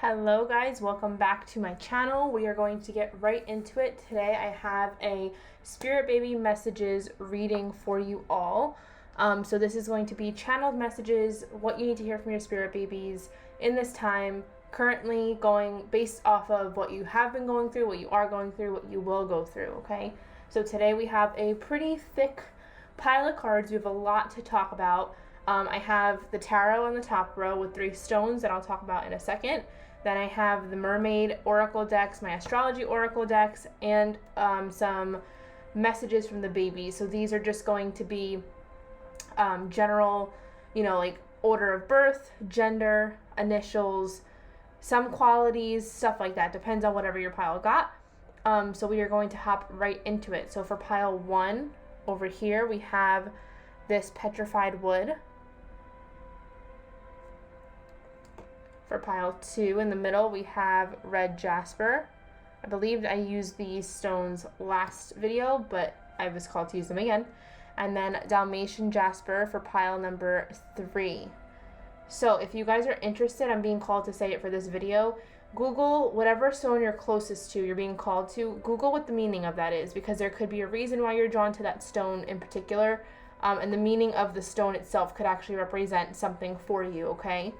Hello guys, welcome back to my channel. We are going to get right into it. Today I have a Spirit Baby Messages reading for you all. So this is going to be channeled messages, what you need to hear from your Spirit Babies in this time, currently going based off of what you have been going through, what you are going through, what you will go through, okay? So today we have a pretty thick pile of cards. We have a lot to talk about. I have the tarot on the top row with 3 stones that I'll talk about in a second. Then I have the Mermaid Oracle decks, my Astrology Oracle decks, and some messages from the babies. So these are just going to be general, like order of birth, gender, initials, some qualities, stuff like that. Depends on whatever your pile got. So we are going to hop right into it. So for pile 1, over here, we have this petrified wood. For pile 2 in the middle, we have red jasper. I believe I used these stones last video, but I was called to use them again. And then Dalmatian jasper for pile number 3. So if you guys are interested, I'm being called to say it for this video. Google whatever stone you're closest to, you're being called to. Google what the meaning of that is, because there could be a reason why you're drawn to that stone in particular. And the meaning of the stone itself could actually represent something for you, okay?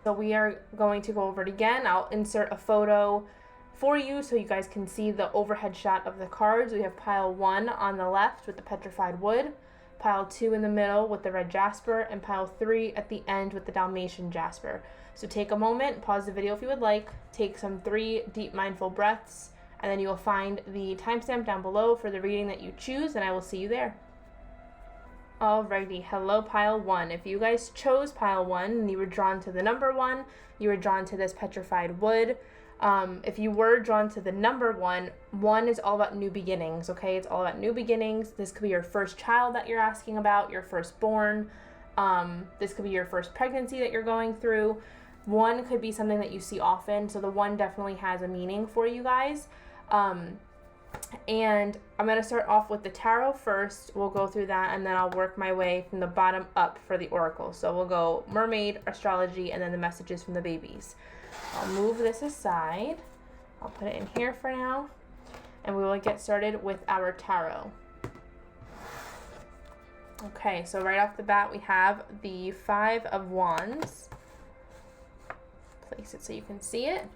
So we are going to go over it again. I'll insert a photo for you so you guys can see the overhead shot of the cards. We have pile 1 on the left with the petrified wood, pile 2 in the middle with the red jasper, and pile 3 at the end with the Dalmatian jasper. So take a moment, pause the video if you would like, take some 3 deep mindful breaths, and then you will find the timestamp down below for the reading that you choose, and I will see you there. Alrighty, hello pile 1. If you guys chose pile 1 and you were drawn to the number 1, you were drawn to this petrified wood. If you were drawn to the number 1, 1 is all about new beginnings, okay? It's all about new beginnings. This could be your first child that you're asking about, your firstborn. This could be your first pregnancy that you're going through. 1 could be something that you see often, so the 1 definitely has a meaning for you guys. And I'm going to start off with the tarot first. We'll go through that, and then I'll work my way from the bottom up for the oracle. So we'll go mermaid, astrology, and then the messages from the babies. I'll move this aside. I'll put it in here for now, and we will get started with our tarot. Okay, so right off the bat, we have the 5 of Wands. Place it so you can see it.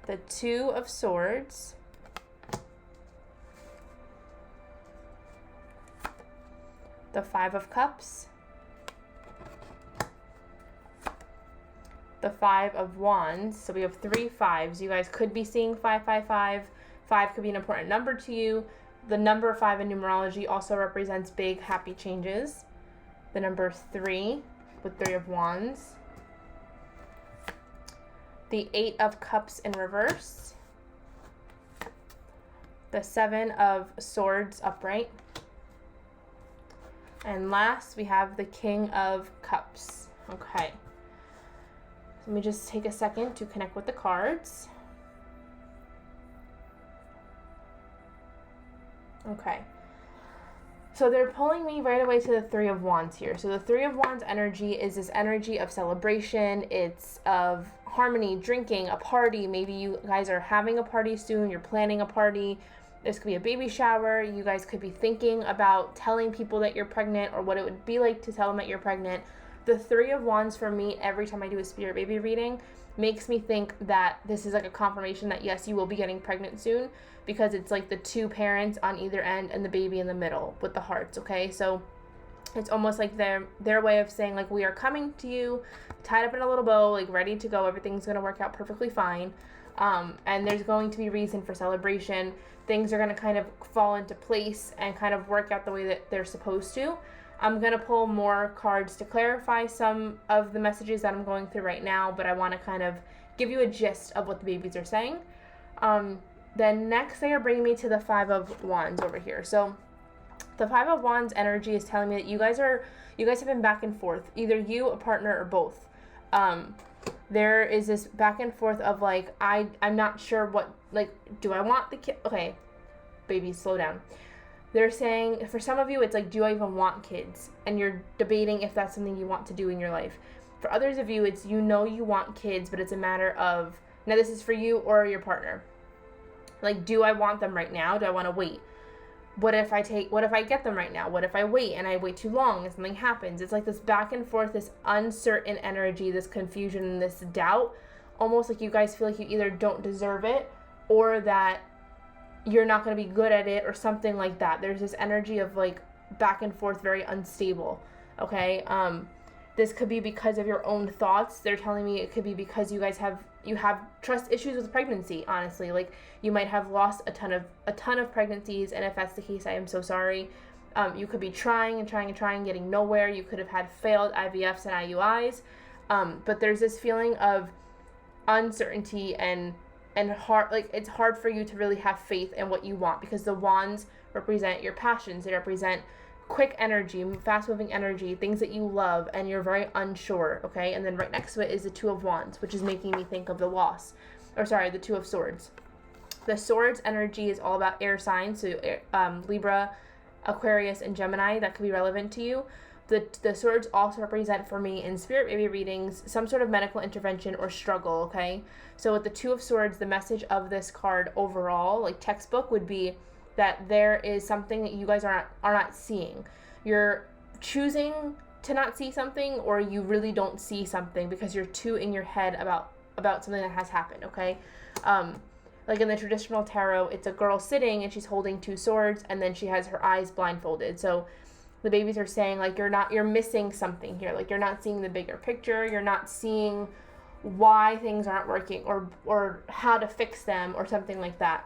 The 2 of Swords. The 5 of Cups, the 5 of Wands. So we have 3 5s. You guys could be seeing 5, 5, 5. 5 could be an important number to you. The number 5 in numerology also represents big, happy changes. The number 3 with 3 of Wands. The 8 of Cups in reverse. The 7 of Swords upright. And last, we have the King of Cups. Okay. Let me just take a second to connect with the cards. Okay. So they're pulling me right away to the 3 of Wands here. So the 3 of Wands energy is this energy of celebration. It's of harmony, drinking, a party. Maybe you guys are having a party soon. You're planning a party. This could be a baby shower. You guys could be thinking about telling people that you're pregnant or what it would be like to tell them that you're pregnant. The 3 of Wands for me, every time I do a Spirit Baby reading, makes me think that this is like a confirmation that yes, you will be getting pregnant soon, because it's like the 2 parents on either end and the baby in the middle with the hearts, okay? So it's almost like their way of saying like, we are coming to you, tied up in a little bow, like ready to go. Everything's going to work out perfectly fine. And there's going to be reason for celebration. Things are going to kind of fall into place and kind of work out the way that they're supposed to. I'm going to pull more cards to clarify some of the messages that I'm going through right now, but I want to kind of give you a gist of what the babies are saying. Then next they are bringing me to the 5 of Wands over here. So the 5 of Wands energy is telling me that you guys have been back and forth, either you, a partner, or both. There is this back and forth of like, I'm not sure what, like, do I want the kid? Okay, baby, slow down. They're saying, for some of you, it's like, do I even want kids? And you're debating if that's something you want to do in your life. For others of you, it's you want kids, but it's a matter of, now this is for you or your partner. Like, do I want them right now? Do I want to wait? What if I get them right now? What if I wait and I wait too long and something happens? It's like this back and forth, this uncertain energy, this confusion, and this doubt. Almost like you guys feel like you either don't deserve it or that you're not going to be good at it or something like that. There's this energy of like back and forth, very unstable. Okay. This could be because of your own thoughts. They're telling me it could be because you guys have trust issues with pregnancy, honestly. Like, you might have lost a ton of pregnancies, and if that's the case, I am so sorry. You could be trying, getting nowhere. You could have had failed IVFs and IUIs. But there's this feeling of uncertainty and hard, like, it's hard for you to really have faith in what you want, because the wands represent your passions. They represent quick energy, fast-moving energy, things that you love, and you're very unsure, okay? And then right next to it is the Two of Wands, which is making me think of the Two of Swords. The Swords energy is all about air signs, so Libra, Aquarius, and Gemini. That could be relevant to you. The swords also represent, for me, in spirit baby readings, some sort of medical intervention or struggle, okay? So with the Two of Swords, the message of this card overall, like textbook, would be that there is something that you guys are not seeing. You're choosing to not see something, or you really don't see something because you're too in your head about something that has happened, okay? Like in the traditional tarot, it's a girl sitting and she's holding two swords, and then she has her eyes blindfolded. So the babies are saying, like, you're missing something here. Like, you're not seeing the bigger picture. You're not seeing why things aren't working or how to fix them or something like that.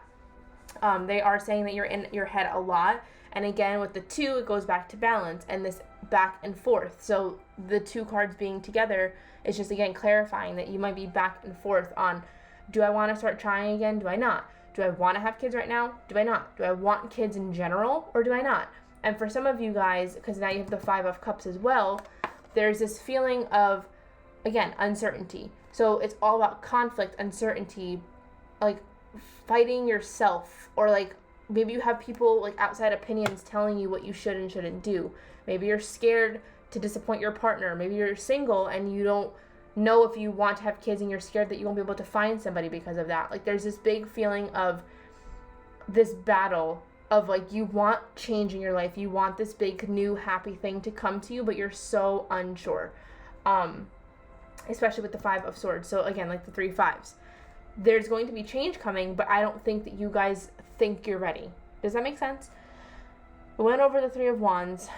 They are saying that you're in your head a lot. And again, with the two, it goes back to balance and this back and forth. So the two cards being together is just, again, clarifying that you might be back and forth on, do I want to start trying again? Do I not? Do I want to have kids right now? Do I not? Do I want kids in general, or do I not? And for some of you guys, because now you have the Five of Cups as well, there's this feeling of, again, uncertainty. So it's all about conflict, uncertainty, like fighting yourself, or like maybe you have people, like, outside opinions telling you what you should and shouldn't do. Maybe you're scared to disappoint your partner. Maybe you're single and you don't know if you want to have kids, and you're scared that you won't be able to find somebody because of that. Like, there's this big feeling of this battle of, like, you want change in your life. You want this big new happy thing to come to you, but you're so unsure. Especially with the Five of Swords. So again, like the 3 5s. There's going to be change coming, but I don't think that you guys think you're ready. Does that make sense? We went over the 3 of Wands.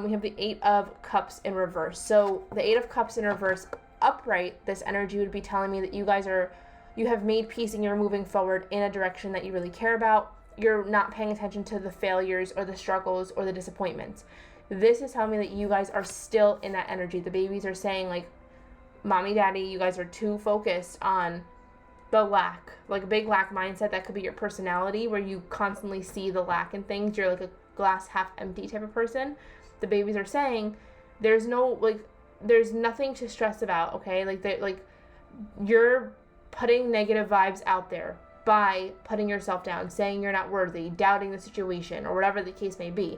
We have the 8 of Cups in reverse. So the 8 of Cups in reverse, upright, this energy would be telling me that you have made peace and you're moving forward in a direction that you really care about. You're not paying attention to the failures or the struggles or the disappointments. This is telling me that you guys are still in that energy. The babies are saying, like, mommy, daddy, you guys are too focused on the lack, like a big lack mindset. That could be your personality, where you constantly see the lack in things. You're like a glass half empty type of person. The babies are saying there's nothing to stress about, okay? Like you're putting negative vibes out there by putting yourself down, saying you're not worthy, doubting the situation, or whatever the case may be.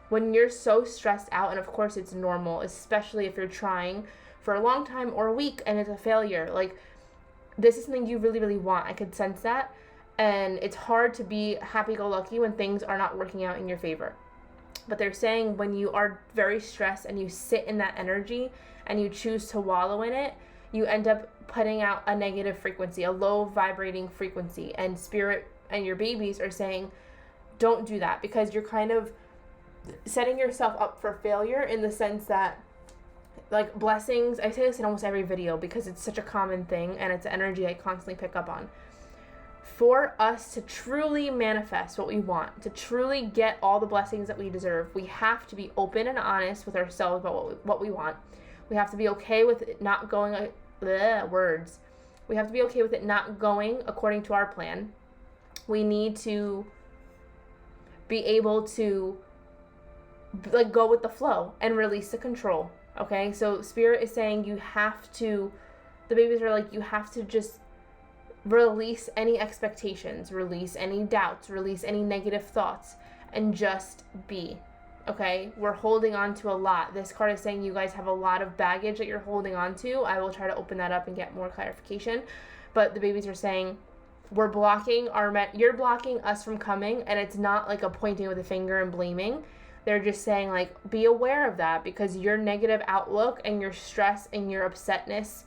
When you're so stressed out, and of course it's normal, especially if you're trying for a long time or a week and it's a failure, like, this is something you really, really want. I could sense that. And it's hard to be happy-go-lucky when things are not working out in your favor. But they're saying when you are very stressed and you sit in that energy and you choose to wallow in it, you end up putting out a negative frequency, a low vibrating frequency. And spirit and your babies are saying, don't do that, because you're kind of setting yourself up for failure, in the sense that, like, blessings, I say this in almost every video because it's such a common thing and it's energy I constantly pick up on. For us to truly manifest what we want, to truly get all the blessings that we deserve, we have to be open and honest with ourselves about what we want. We have to be okay with it not going, we have to be okay with it not going according to our plan. We need to be able to, like, go with the flow and release the control. Okay, so spirit is saying the babies are like, you have to just release any expectations, release any doubts, release any negative thoughts, and just be. okay? We're holding on to a lot. This card is saying you guys have a lot of baggage that you're holding on to. I will try to open that up and get more clarification. But the babies are saying you're blocking us from coming, and it's not like a pointing with a finger and blaming. They're just saying, like, be aware of that, because your negative outlook and your stress and your upsetness,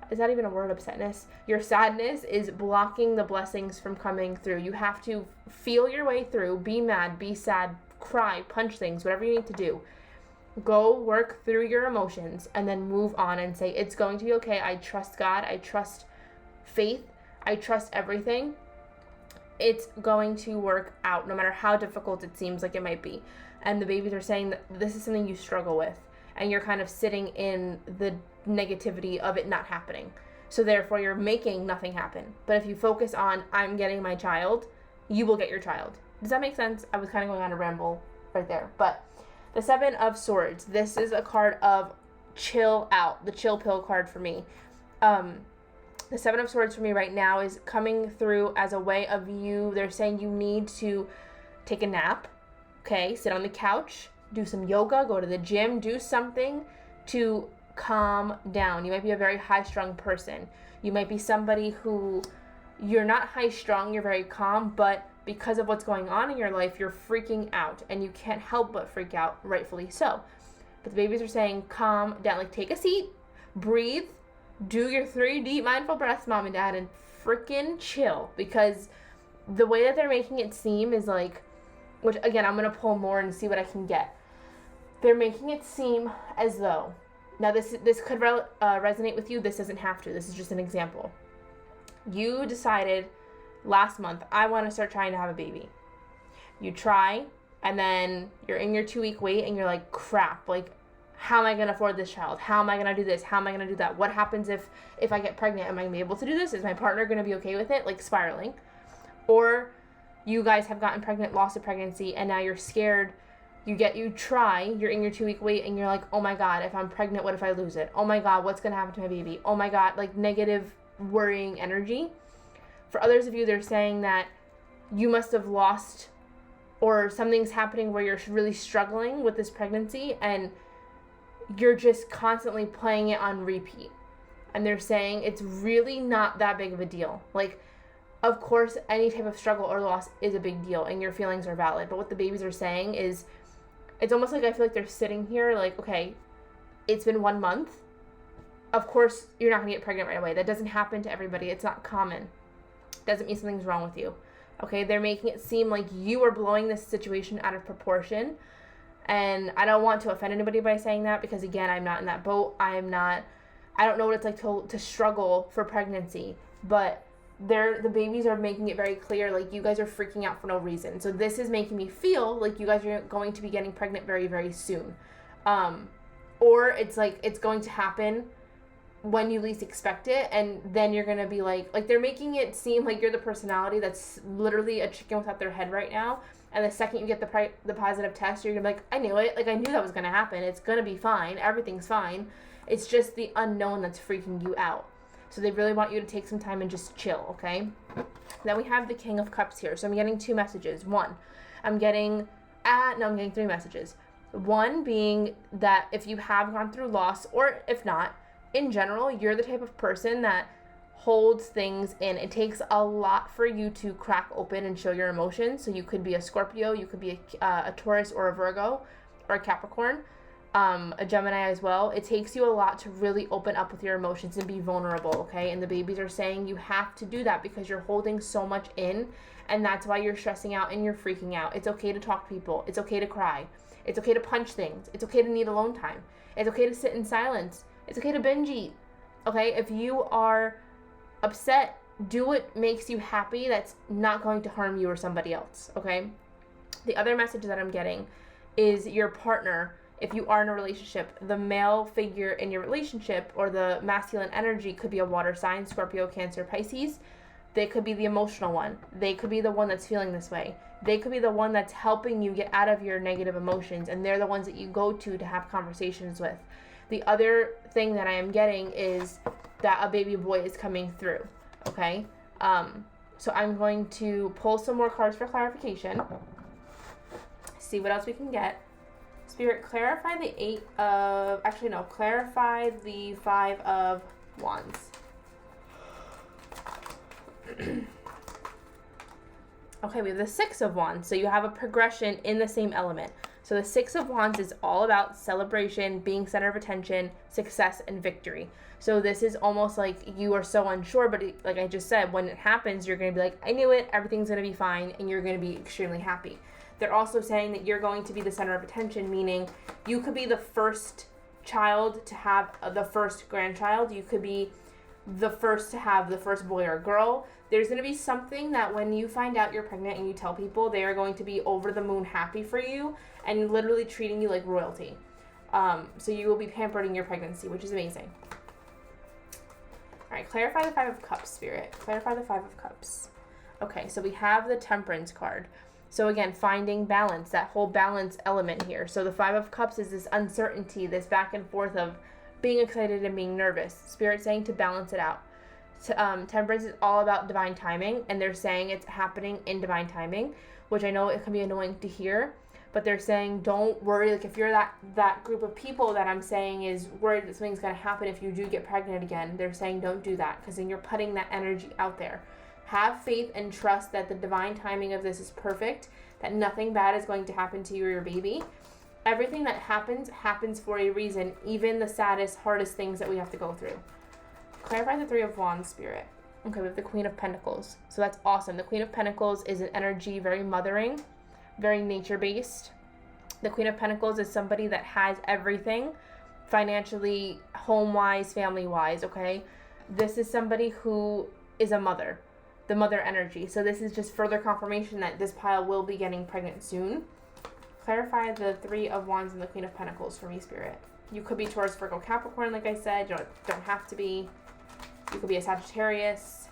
is that even a word, upsetness? Your sadness is blocking the blessings from coming through. You have to feel your way through, be mad, be sad, cry, punch things, whatever you need to do. Go work through your emotions and then move on and say, it's going to be okay. I trust God. I trust faith. I trust everything. It's going to work out no matter how difficult it seems like it might be. And the babies are saying that this is something you struggle with, and you're kind of sitting in the negativity of it not happening. So therefore you're making nothing happen. But if you focus on, I'm getting my child, you will get your child. Does that make sense? I was kind of going on a ramble right there. But the Seven of Swords, this is a card of chill out, the chill pill card for me. The Seven of Swords for me right now is coming through as a way of you, they're saying you need to take a nap, okay, sit on the couch, do some yoga, go to the gym, do something to calm down. You might be a very high-strung person. You might be somebody who, you're not high-strung, you're very calm, but because of what's going on in your life, you're freaking out, and you can't help but freak out, rightfully so. But the babies are saying, calm down, like take a seat, breathe, do your 3 deep mindful breaths, mom and dad, and freaking chill, because the way that they're making it seem is like, which again, I'm going to pull more and see what I can get. They're making it seem as though, now this could resonate with you, this doesn't have to, this is just an example. You decided last month, I want to start trying to have a baby. You try, and then you're in your 2-week wait, and you're like, crap, like, how am I going to afford this child? How am I going to do this? How am I going to do that? What happens if I get pregnant? Am I going to be able to do this? Is my partner going to be okay with it? Like, spiraling. Or you guys have gotten pregnant, lost a pregnancy, and now you're scared. You try, you're in your 2-week wait, and you're like, oh my God, if I'm pregnant, what if I lose it? Oh my God, what's going to happen to my baby? Oh my God, like negative worrying energy. For others of you, they're saying that you must have lost, or something's happening where you're really struggling with this pregnancy, and you're just constantly playing it on repeat. And they're saying it's really not that big of a deal. Like, of course, any type of struggle or loss is a big deal, and your feelings are valid. But what the babies are saying is, it's almost like I feel like they're sitting here like, okay, it's been 1 month. Of course, you're not going to get pregnant right away. That doesn't happen to everybody. It's not common. Doesn't mean something's wrong with you. Okay, they're making it seem like you are blowing this situation out of proportion. And I don't want to offend anybody by saying that, because again, I'm not in that boat. I don't know what it's like to struggle for pregnancy, but the babies are making it very clear, like, you guys are freaking out for no reason. So this is making me feel like you guys are going to be getting pregnant very, very soon. Or it's like, it's going to happen when you least expect it, and then you're going to be like they're making it seem like you're the personality that's literally a chicken without their head right now. And the second you get the positive test, you're going to be like, I knew it. Like, I knew that was going to happen. It's going to be fine. Everything's fine. It's just the unknown that's freaking you out. So they really want you to take some time and just chill, okay? Then we have the King of Cups here. So I'm getting 2 messages. I'm getting 3 messages. One being that if you have gone through loss, or if not, in general, you're the type of person that holds things in. It takes a lot for you to crack open and show your emotions. So you could be a Scorpio, you could be a Taurus or a Virgo or a Capricorn, a Gemini as well. It takes you a lot to really open up with your emotions and be vulnerable, okay? And the babies are saying you have to do that because you're holding so much in, and that's why you're stressing out and you're freaking out. It's okay to talk to people. It's okay to cry. It's okay to punch things. It's okay to need alone time. It's okay to sit in silence. It's okay to binge eat, okay? If you are upset, do what makes you happy. That's not going to harm you or somebody else, okay? The other message that I'm getting is your partner. If you are in a relationship, the male figure in your relationship or the masculine energy could be a water sign, Scorpio, Cancer, Pisces. They could be the emotional one. They could be the one that's feeling this way. They could be the one that's helping you get out of your negative emotions, and they're the ones that you go to have conversations with. The other thing that I am getting is that a baby boy is coming through, okay? So I'm going to pull some more cards for clarification, see what else we can get. Spirit, clarify clarify the 5 of Wands. Okay, we have the 6 of Wands. So you have a progression in the same element. So the 6 of Wands is all about celebration, being center of attention, success, and victory. So this is almost like you are so unsure, but like I just said, when it happens, you're going to be like, I knew it, everything's going to be fine, and you're going to be extremely happy. They're also saying that you're going to be the center of attention, meaning you could be the first child to have the first grandchild. You could be the first to have the first boy or girl. There's going to be something that when you find out you're pregnant and you tell people, they are going to be over the moon happy for you and literally treating you like royalty. So you will be pampered in your pregnancy, which is amazing. All right, clarify the 5 of Cups, Spirit. Clarify the 5 of Cups. Okay, so we have the Temperance card. So again, finding balance, that whole balance element here. So the 5 of Cups is this uncertainty, this back and forth of being excited and being nervous. Spirit saying to balance it out. Temperance is all about divine timing, and they're saying it's happening in divine timing, which I know it can be annoying to hear, but they're saying don't worry. Like if you're that group of people that I'm saying is worried that something's going to happen if you do get pregnant again, they're saying don't do that, because then you're putting that energy out there. Have faith and trust that the divine timing of this is perfect, that nothing bad is going to happen to you or your baby. Everything that happens for a reason, even the saddest, hardest things that we have to go through. Clarify the 3 of Wands, Spirit. Okay, we have the Queen of Pentacles. So that's awesome. The Queen of Pentacles is an energy very mothering, very nature-based. The Queen of Pentacles is somebody that has everything, financially, home-wise, family-wise, okay? This is somebody who is a mother, the mother energy. So this is just further confirmation that this pile will be getting pregnant soon. Clarify the 3 of Wands and the Queen of Pentacles for me, Spirit. You could be Taurus, Virgo, Capricorn, like I said. You don't have to be. You could be a Sagittarius.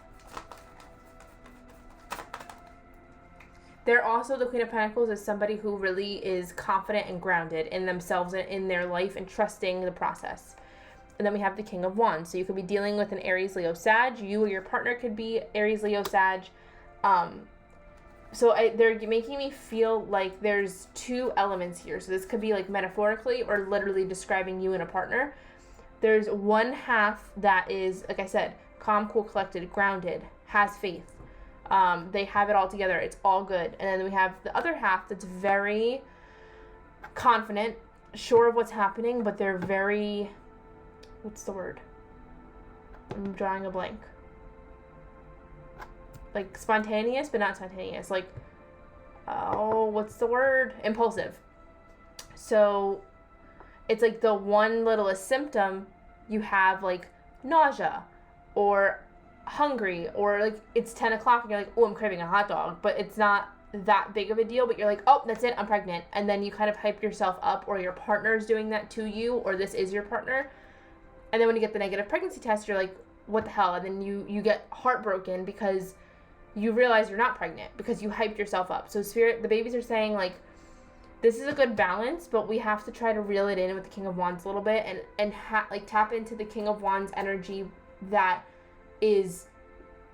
They're also, the Queen of Pentacles is somebody who really is confident and grounded in themselves and in their life and trusting the process. And then we have the King of Wands. So you could be dealing with an Aries, Leo, Sag. You or your partner could be Aries, Leo, Sag. They're making me feel like there's 2 elements here. So this could be like metaphorically or literally describing you and a partner. There's one half that is, like I said, calm, cool, collected, grounded, has faith. They have it all together. It's all good. And then we have the other half that's very confident, sure of what's happening, but they're very, what's the word? I'm drawing a blank. Like spontaneous, but not spontaneous. Like, what's the word? Impulsive. So it's like the one littlest symptom you have, like nausea or hungry, or like it's 10 o'clock and you're like, oh, I'm craving a hot dog, but it's not that big of a deal, but you're like, oh, that's it, I'm pregnant. And then you kind of hype yourself up, or your partner's doing that to you, or this is your partner. And then when you get the negative pregnancy test, you're like, what the hell? And then you get heartbroken because you realize you're not pregnant because you hyped yourself up. So Spirit, the babies are saying like, this is a good balance, but we have to try to reel it in with the King of Wands a little bit and tap into the King of Wands energy that is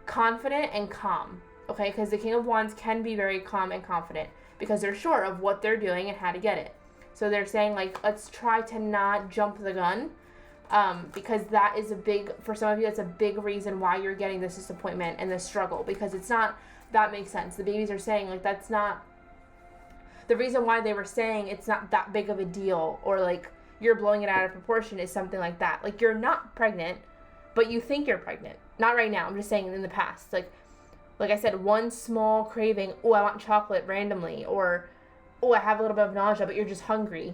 confident and calm, okay? Because the King of Wands can be very calm and confident because they're sure of what they're doing and how to get it. So they're saying like, let's try to not jump the gun, because that is for some of you, that's a big reason why you're getting this disappointment and this struggle, because it's not, that makes sense. The babies are saying like, that's not, the reason why they were saying it's not that big of a deal, or like you're blowing it out of proportion, is something like that. Like you're not pregnant, but you think you're pregnant. Not right now, I'm just saying in the past. Like I said, one small craving, oh, I want chocolate randomly, or oh, I have a little bit of nausea, but you're just hungry.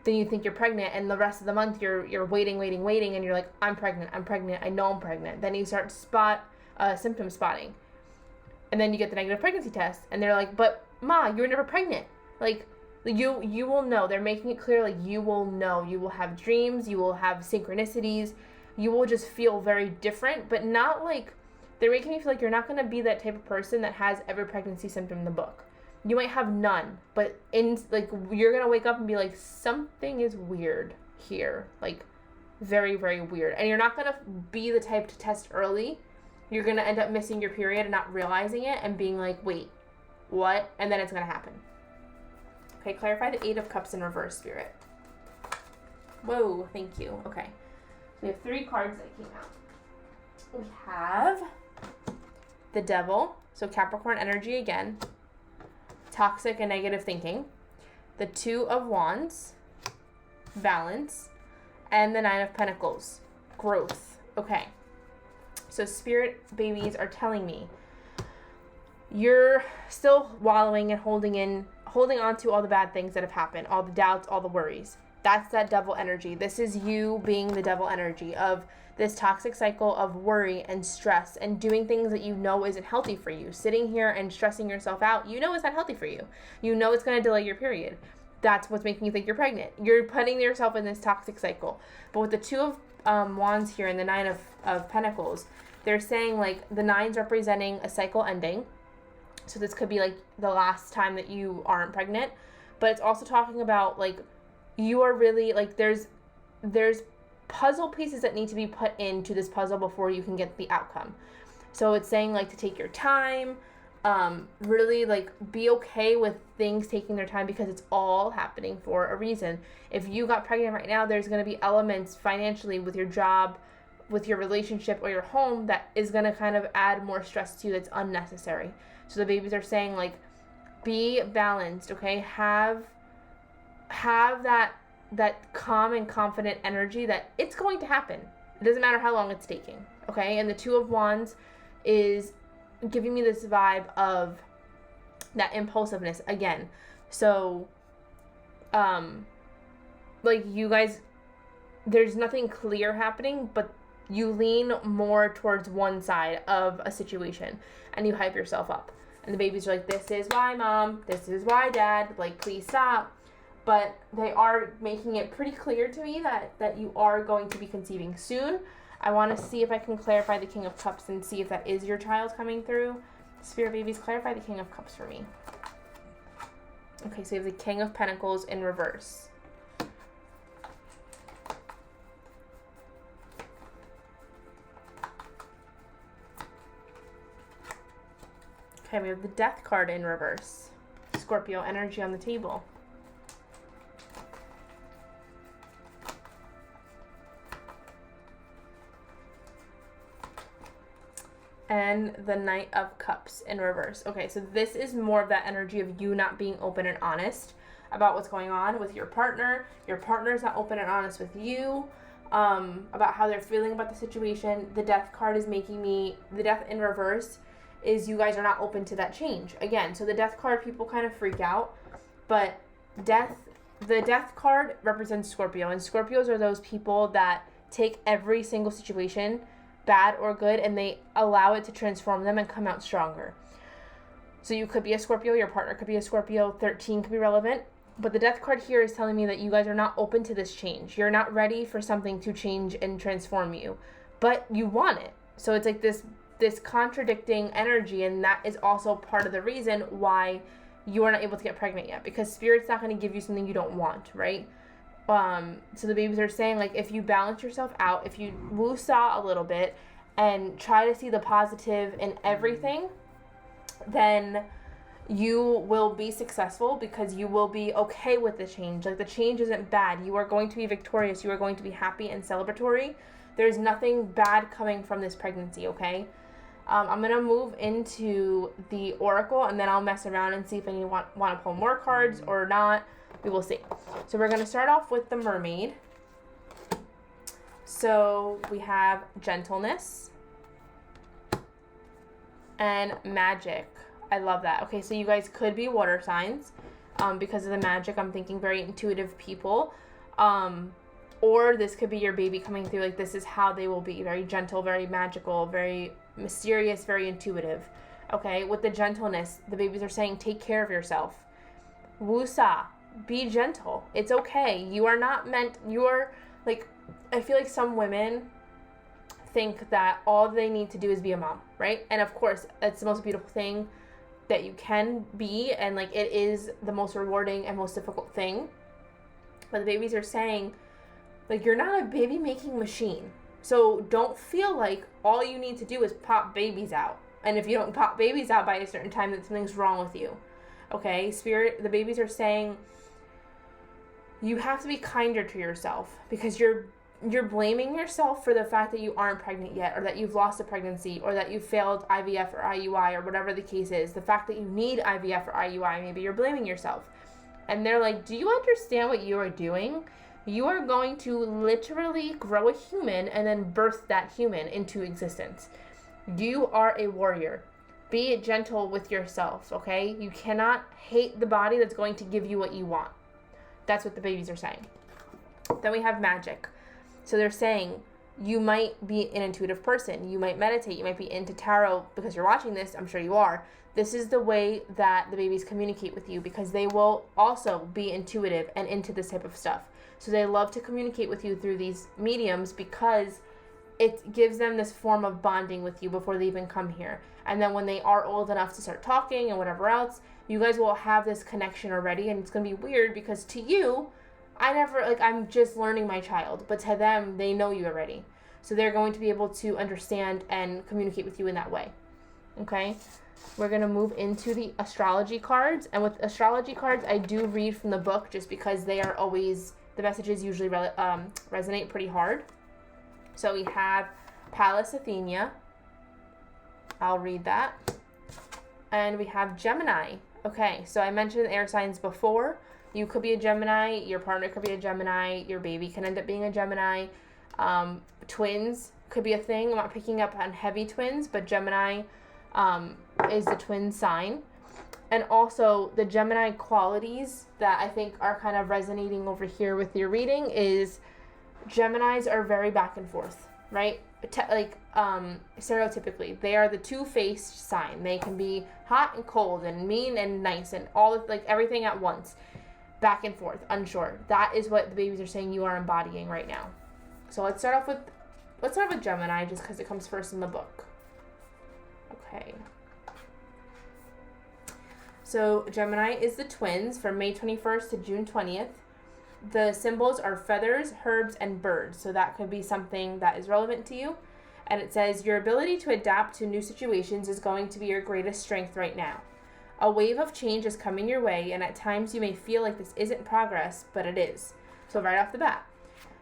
Then you think you're pregnant, and the rest of the month you're waiting, and you're like, I'm pregnant, I know I'm pregnant. Then you start symptom spotting. And then you get the negative pregnancy test, and they're like, but Ma, you were never pregnant. Like, you will know. They're making it clear, like, you will know. You will have dreams, you will have synchronicities, you will just feel very different, but not like, they're making me feel like you're not going to be that type of person that has every pregnancy symptom in the book. You might have none, but you're going to wake up and be like, something is weird here. Like, very, very weird. And you're not going to be the type to test early. You're going to end up missing your period and not realizing it and being like, wait, what? And then it's going to happen. Okay, clarify the Eight of Cups in reverse, Spirit. Whoa, thank you. Okay. We have 3 cards that came out. We have the Devil, so Capricorn energy again, toxic and negative thinking, the Two of Wands, balance, and the Nine of Pentacles, growth. Okay. So Spirit babies are telling me you're still wallowing and holding on to all the bad things that have happened, all the doubts, all the worries. That's that devil energy. This is you being the devil energy of this toxic cycle of worry and stress and doing things that you know isn't healthy for you. Sitting here and stressing yourself out, you know it's not healthy for you. You know it's going to delay your period. That's what's making you think you're pregnant. You're putting yourself in this toxic cycle. But with the Two of Wands here and the Nine of Pentacles, they're saying like the 9's representing a cycle ending. So this could be like the last time that you aren't pregnant. But it's also talking about like you are really like there's puzzle pieces that need to be put into this puzzle before you can get the outcome. So it's saying like to take your time, really like be okay with things taking their time because it's all happening for a reason. If you got pregnant right now, there's going to be elements financially with your job, with your relationship or your home that is going to kind of add more stress to you that's unnecessary. So the babies are saying like be balanced, okay? Have that calm and confident energy that it's going to happen. It doesn't matter how long it's taking, okay? And the Two of Wands is giving me this vibe of that impulsiveness again. So, like you guys, there's nothing clear happening, but you lean more towards one side of a situation and you hype yourself up. And the babies are like, this is why, Mom. This is why, Dad. Like, please stop. But they are making it pretty clear to me that you are going to be conceiving soon. I want to see if I can clarify the King of Cups and see if that is your child coming through. Spirit babies, clarify the King of Cups for me. Okay, so you have the King of Pentacles in reverse. Okay, we have the Death card in reverse. Scorpio energy on the table. And the Knight of Cups in reverse. Okay, so this is more of that energy of you not being open and honest about what's going on with your partner. Your partner's not open and honest with you about how they're feeling about the situation. The Death card is making me, the Death in reverse is you guys are not open to that change. Again, so the Death card, people kind of freak out, but the Death card represents Scorpio, and Scorpios are those people that take every single situation, bad or good, and they allow it to transform them and come out stronger. So you could be a Scorpio, your partner could be a Scorpio, 13 could be relevant, but the Death card here is telling me that you guys are not open to this change. You're not ready for something to change and transform you, but you want it. So it's like this contradicting energy, and that is also part of the reason why you are not able to get pregnant yet, because Spirit's not going to give you something you don't want, right? So the babies are saying, like, if you balance yourself out, if you woo-saw a little bit and try to see the positive in everything, then you will be successful because you will be okay with the change. Like, the change isn't bad. You are going to be victorious. You are going to be happy and celebratory. There's nothing bad coming from this pregnancy, okay? I'm going to move into the Oracle, and then I'll mess around and see if any want to pull more cards or not. We will see. So we're going to start off with the Mermaid. So we have gentleness and magic. I love that. Okay, so you guys could be water signs. Because of the magic, I'm thinking very intuitive people. Or this could be your baby coming through, like this is how they will be. Very gentle, very magical, very mysterious, very intuitive. Okay, with the gentleness, the babies are saying take care of yourself. Wusa, be gentle. It's okay. You are not meant, you're like, I feel like some women think that all they need to do is be a mom, right? And of course, it's the most beautiful thing that you can be, and like it is the most rewarding and most difficult thing. But the babies are saying, like, you're not a baby making machine. So don't feel like all you need to do is pop babies out. And if you don't pop babies out by a certain time, then something's wrong with you. Okay, Spirit, the babies are saying you have to be kinder to yourself because you're blaming yourself for the fact that you aren't pregnant yet, or that you've lost a pregnancy, or that you failed IVF or IUI, or whatever the case is. The fact that you need IVF or IUI, maybe you're blaming yourself. And they're like, do you understand what you are doing? You are going to literally grow a human and then birth that human into existence. You are a warrior. Be gentle with yourself, okay? You cannot hate the body that's going to give you what you want. That's what the babies are saying. Then we have magic. So they're saying you might be an intuitive person. You might meditate. You might be into tarot because you're watching this. I'm sure you are. This is the way that the babies communicate with you because they will also be intuitive and into this type of stuff. So they love to communicate with you through these mediums because it gives them this form of bonding with you before they even come here. And then when they are old enough to start talking and whatever else, you guys will have this connection already. And it's going to be weird because to you, I'm just learning my child. But to them, they know you already. So they're going to be able to understand and communicate with you in that way. Okay? We're going to move into the astrology cards. And with astrology cards, I do read from the book just because they are always, the messages usually resonate pretty hard. So we have Pallas Athena. I'll read that. And we have Gemini. Okay, so I mentioned air signs before. You could be a Gemini. Your partner could be a Gemini. Your baby can end up being a Gemini. Twins could be a thing. I'm not picking up on heavy twins, but Gemini is the twin sign. And also the Gemini qualities that I think are kind of resonating over here with your reading is Geminis are very back and forth, right? Stereotypically, they are the two-faced sign. They can be hot and cold and mean and nice and all of, everything at once. Back and forth, unsure. That is what the babies are saying you are embodying right now. So let's start with Gemini just because it comes first in the book. Okay. So Gemini is the twins from May 21st to June 20th. The symbols are feathers, herbs, and birds. So that could be something that is relevant to you. And it says, your ability to adapt to new situations is going to be your greatest strength right now. A wave of change is coming your way, and at times you may feel like this isn't progress, but it is. So right off the bat,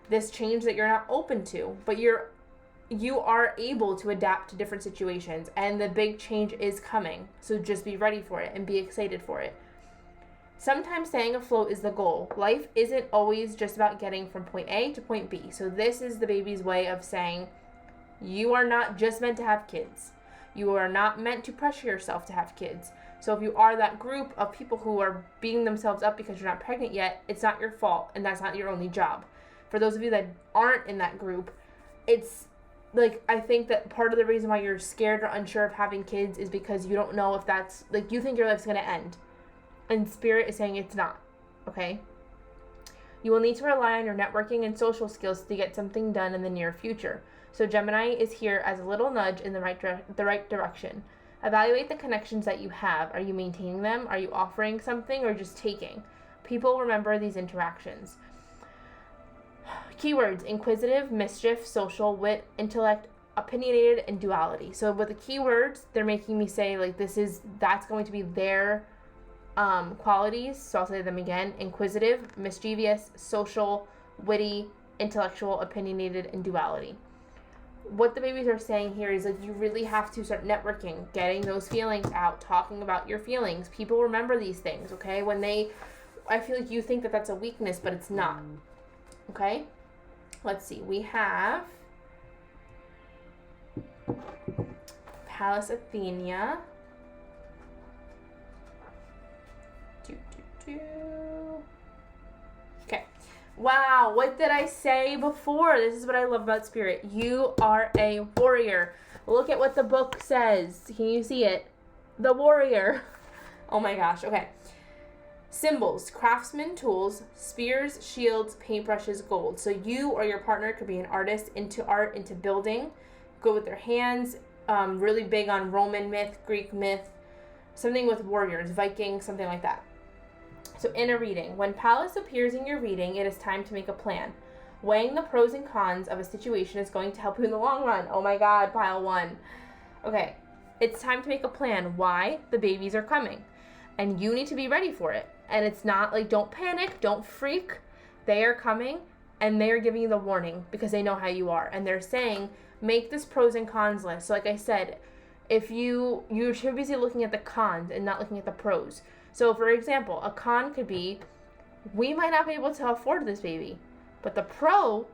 this change that you're not open to, but you are able to adapt to different situations, and the big change is coming. So just be ready for it and be excited for it. Sometimes staying afloat is the goal. Life isn't always just about getting from point A to point B. So this is the baby's way of saying you are not just meant to have kids. You are not meant to pressure yourself to have kids. So if you are that group of people who are beating themselves up because you're not pregnant yet, it's not your fault, and that's not your only job. For those of you that aren't in that group, it's I think that part of the reason why you're scared or unsure of having kids is because you don't know if that's, you think your life's going to end. And Spirit is saying it's not, okay? You will need to rely on your networking and social skills to get something done in the near future. So Gemini is here as a little nudge in the right direction. Evaluate the connections that you have. Are you maintaining them? Are you offering something or just taking? People remember these interactions. Keywords: inquisitive, mischief, social, wit, intellect, opinionated, and duality. So with the keywords, they're making me say that's going to be their qualities. So I'll say them again: inquisitive, mischievous, social, witty, intellectual, opinionated, and duality. What the babies are saying here is you really have to start networking, getting those feelings out, talking about your feelings. People remember these things, okay? I feel like you think that that's a weakness, but it's not. Okay? Let's see. We have Pallas Athena. Okay. Wow, what did I say before? This is what I love about Spirit. You are a warrior. Look at what the book says. Can you see it? The warrior. Oh my gosh. Okay. Symbols: craftsman tools, spears, shields, paintbrushes, gold. So you or your partner could be an artist, into art, into building, good with their hands, really big on Roman myth, Greek myth, something with warriors, Vikings, something like that. So in a reading, when Pallas appears in your reading, it is time to make a plan. Weighing the pros and cons of a situation is going to help you in the long run. Oh my God, pile one. Okay, it's time to make a plan. Why? The babies are coming. and you need to be ready for it. And it's not like, don't panic, don't freak. They are coming, and they are giving you the warning because they know how you are. And they're saying, make this pros and cons list. So like I said, if you should be looking at the cons and not looking at the pros. So for example, a con could be, we might not be able to afford this baby. But the pro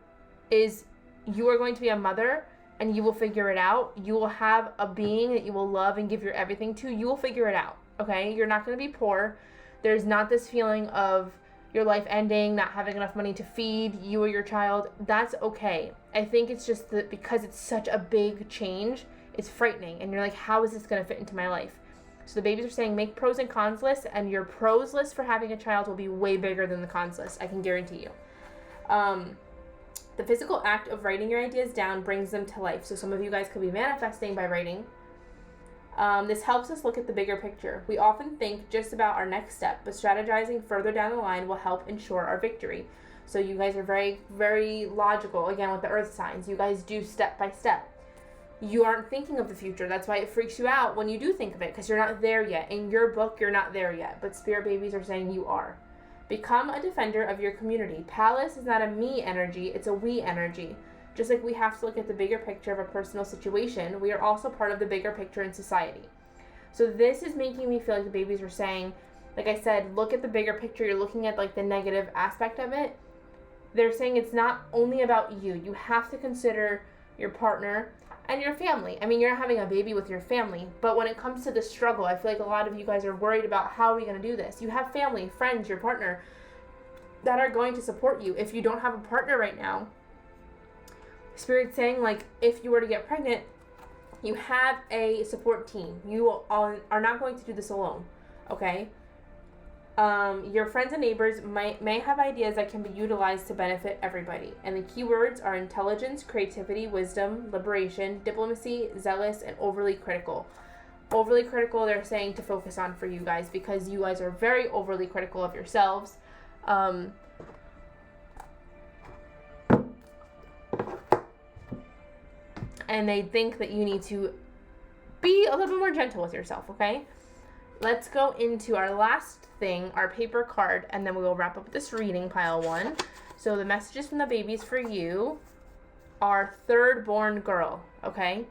is you are going to be a mother and you will figure it out. You will have a being that you will love and give your everything to. You will figure it out, okay? You're not going to be poor. There's not this feeling of your life ending, not having enough money to feed you or your child. That's okay. I think it's just that because it's such a big change, it's frightening. And you're like, how is this going to fit into my life? So the babies are saying make pros and cons lists, and your pros list for having a child will be way bigger than the cons list. I can guarantee you. The physical act of writing your ideas down brings them to life. So some of you guys could be manifesting by writing. This helps us look at the bigger picture. We often think just about our next step, but strategizing further down the line will help ensure our victory. So you guys are very, very logical. Again, with the earth signs, you guys do step by step. You aren't thinking of the future. That's why it freaks you out when you do think of it, because you're not there yet. In your book, you're not there yet, but spirit babies are saying you are. Become a defender of your community. Palace is not a me energy, it's a we energy. Just like we have to look at the bigger picture of a personal situation, we are also part of the bigger picture in society. So this is making me feel like the babies are saying, like I said, look at the bigger picture. You're looking at like the negative aspect of it. They're saying it's not only about you. You have to consider your partner and your family. I mean, you're not having a baby with your family, but when it comes to the struggle, I feel like a lot of you guys are worried about how are we going to do this. You have family, friends, your partner that are going to support you. If you don't have a partner right now, Spirit's saying, like, if you were to get pregnant, you have a support team. You are not going to do this alone, okay? Your friends and neighbors may have ideas that can be utilized to benefit everybody. And the keywords are intelligence, creativity, wisdom, liberation, diplomacy, zealous, and overly critical. Overly critical, they're saying to focus on for you guys, because you guys are very overly critical of yourselves. And they think that you need to be a little bit more gentle with yourself, okay? Let's go into our last thing, our paper card, and then we will wrap up this reading, pile one. So the messages from the babies for you are third born girl, okay?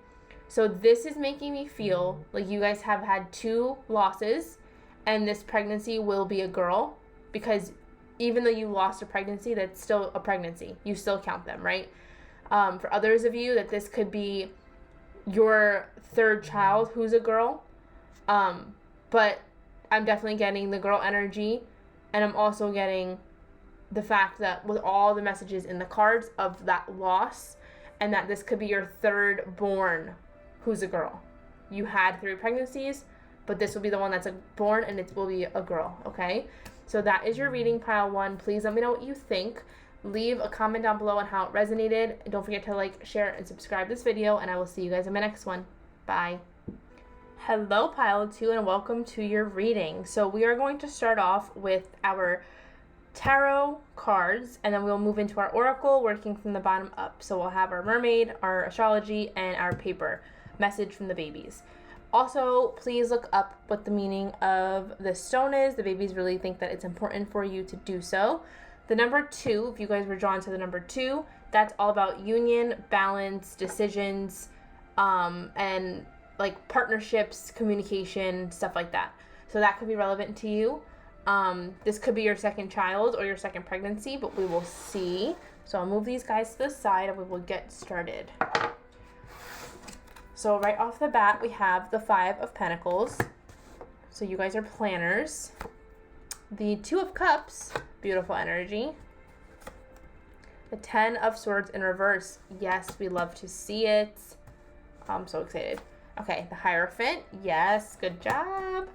So this is making me feel like you guys have had 2 losses, and this pregnancy will be a girl, because even though you lost a pregnancy, that's still a pregnancy. You still count them, right? For others of you, that this could be your 3rd child who's a girl. But I'm definitely getting the girl energy, and I'm also getting the fact that with all the messages in the cards of that loss, and that this could be your 3rd born who's a girl. You had 3 pregnancies, but this will be the one that's born, and it will be a girl, okay? So that is your reading, pile 1. Please let me know what you think. Leave a comment down below on how it resonated. And don't forget to like, share, and subscribe this video, and I will see you guys in my next one. Bye. Hello, pile 2, and welcome to your reading. So we are going to start off with our tarot cards, and then we'll move into our oracle, working from the bottom up. So we'll have our mermaid, our astrology, and our paper message from the babies. Also, please look up what the meaning of the stone is. The babies really think that it's important for you to do so. The number 2, if you guys were drawn to the number 2, that's all about union, balance, decisions, and like partnerships, communication, stuff like that. So that could be relevant to you. This could be your 2nd child or your 2nd pregnancy, but we will see. So I'll move these guys to the side and we will get started. So right off the bat, we have the 5 of Pentacles. So you guys are planners. The 2 of Cups, beautiful energy. The 10 of Swords in reverse. Yes, we love to see it. I'm so excited. Okay, the Hierophant. Yes, good job.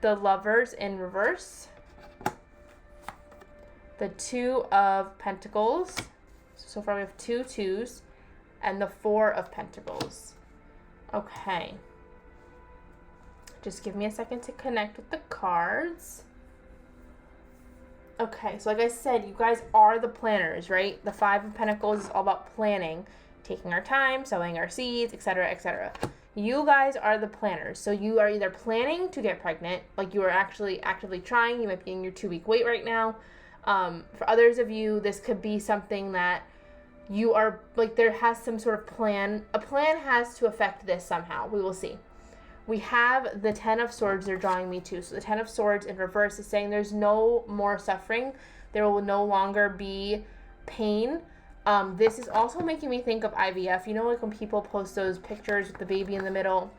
The Lovers in reverse. The 2 of Pentacles. So far we have 2 2s. And the 4 of Pentacles. Okay. Just give me a second to connect with the cards. Okay, so like I said, you guys are the planners, right? The 5 of Pentacles is all about planning, taking our time, sowing our seeds, etc., etc. You guys are the planners. So you are either planning to get pregnant, like you are actually actively trying. You might be in your 2-week wait right now. For others of you, this could be something that you are, like, there has some sort of plan. A plan has to affect this somehow. We will see. We have the 10 of Swords they're drawing me to. So the 10 of Swords in reverse is saying there's no more suffering. There will no longer be pain. This is also making me think of IVF. You know, like when people post those pictures with the baby in the middle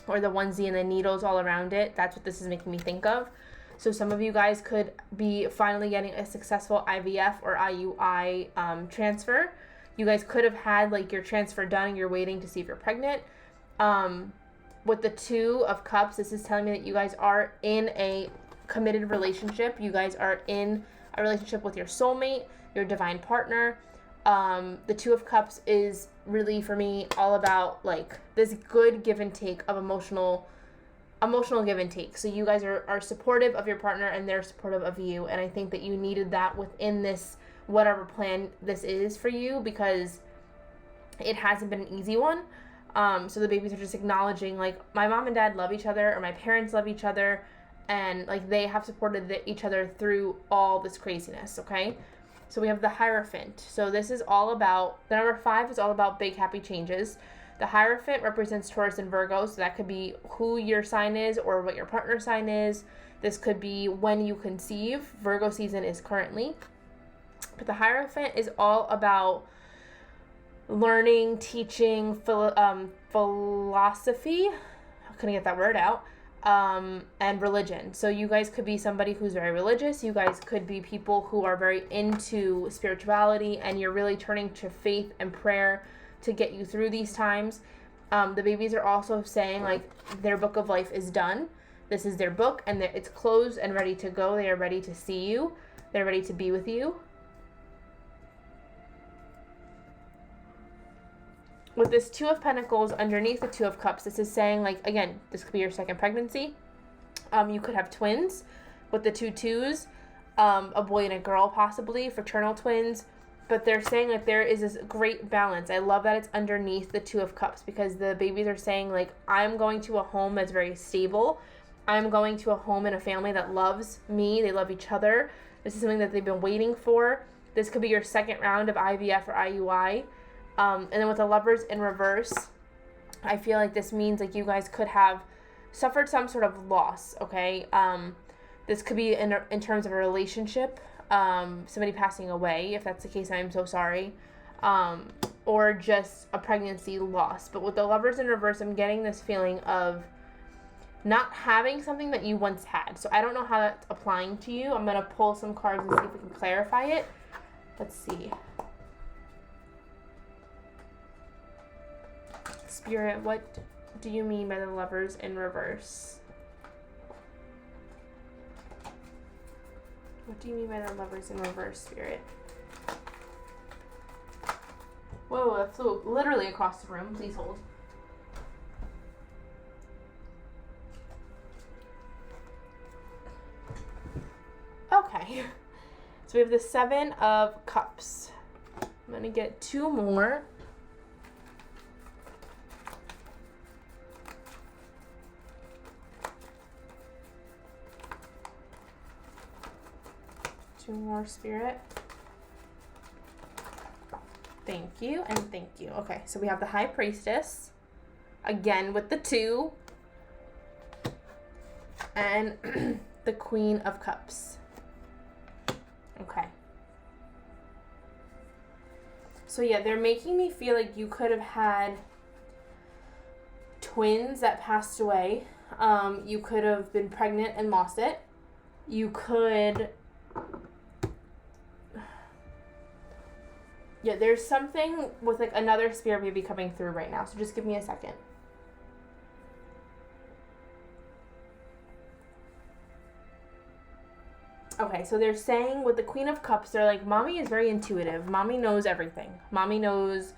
or the onesie and the needles all around it? That's what this is making me think of. So some of you guys could be finally getting a successful IVF or IUI transfer. You guys could have had like your transfer done and you're waiting to see if you're pregnant. With the 2 of Cups, this is telling me that you guys are in a committed relationship. You guys are in a relationship with your soulmate, your divine partner. The 2 of Cups is really, for me, all about like this good give and take of emotional give and take. So you guys are supportive of your partner and they're supportive of you. And I think that you needed that within this, whatever plan this is for you, because it hasn't been an easy one. So the babies are just acknowledging, like, my mom and dad love each other, or my parents love each other, and, like, they have supported each other through all this craziness, okay? So we have the Hierophant. So this is all about, the number 5 is all about big, happy changes. The Hierophant represents Taurus and Virgo, so that could be who your sign is or what your partner's sign is. This could be when you conceive. Virgo season is currently. But the Hierophant is all about learning, teaching, philosophy, I couldn't get that word out, and religion. So you guys could be somebody who's very religious. You guys could be people who are very into spirituality, and you're really turning to faith and prayer to get you through these times. The babies are also saying, like, their book of life is done. This is their book, and it's closed and ready to go. They are ready to see you. They're ready to be with you. With this 2 of Pentacles underneath the 2 of Cups, this is saying, like, again, this could be your second pregnancy. You could have twins with the 2 twos, a boy and a girl possibly, fraternal twins. But they're saying that there is this great balance. I love that it's underneath the 2 of Cups, because the babies are saying, like, I'm going to a home that's very stable. I'm going to a home and a family that loves me. They love each other. This is something that they've been waiting for. This could be your second round of IVF or IUI. And then with the Lovers in reverse, I feel like this means like you guys could have suffered some sort of loss, okay? This could be in terms of a relationship, somebody passing away. If that's the case, I'm so sorry. Or just a pregnancy loss. But with the Lovers in reverse, I'm getting this feeling of not having something that you once had. So I don't know how that's applying to you. I'm going to pull some cards and see if we can clarify it. Let's see. Spirit, what do you mean by the Lovers in reverse? What do you mean by the Lovers in reverse, Spirit? Whoa, that flew literally across the room. Please hold. Okay. So we have the 7 of Cups. I'm going to get 2 more. More, Spirit. Thank you and thank you. Okay, so we have the High Priestess again with the 2 and the Queen of Cups. Okay, so yeah, they're making me feel like you could have had twins that passed away. You could have been pregnant and lost it. You could. Yeah, there's something with like another spirit maybe coming through right now. So just give me a second. Okay, so they're saying with the Queen of Cups, they're like, Mommy is very intuitive. Mommy knows everything. Mommy knows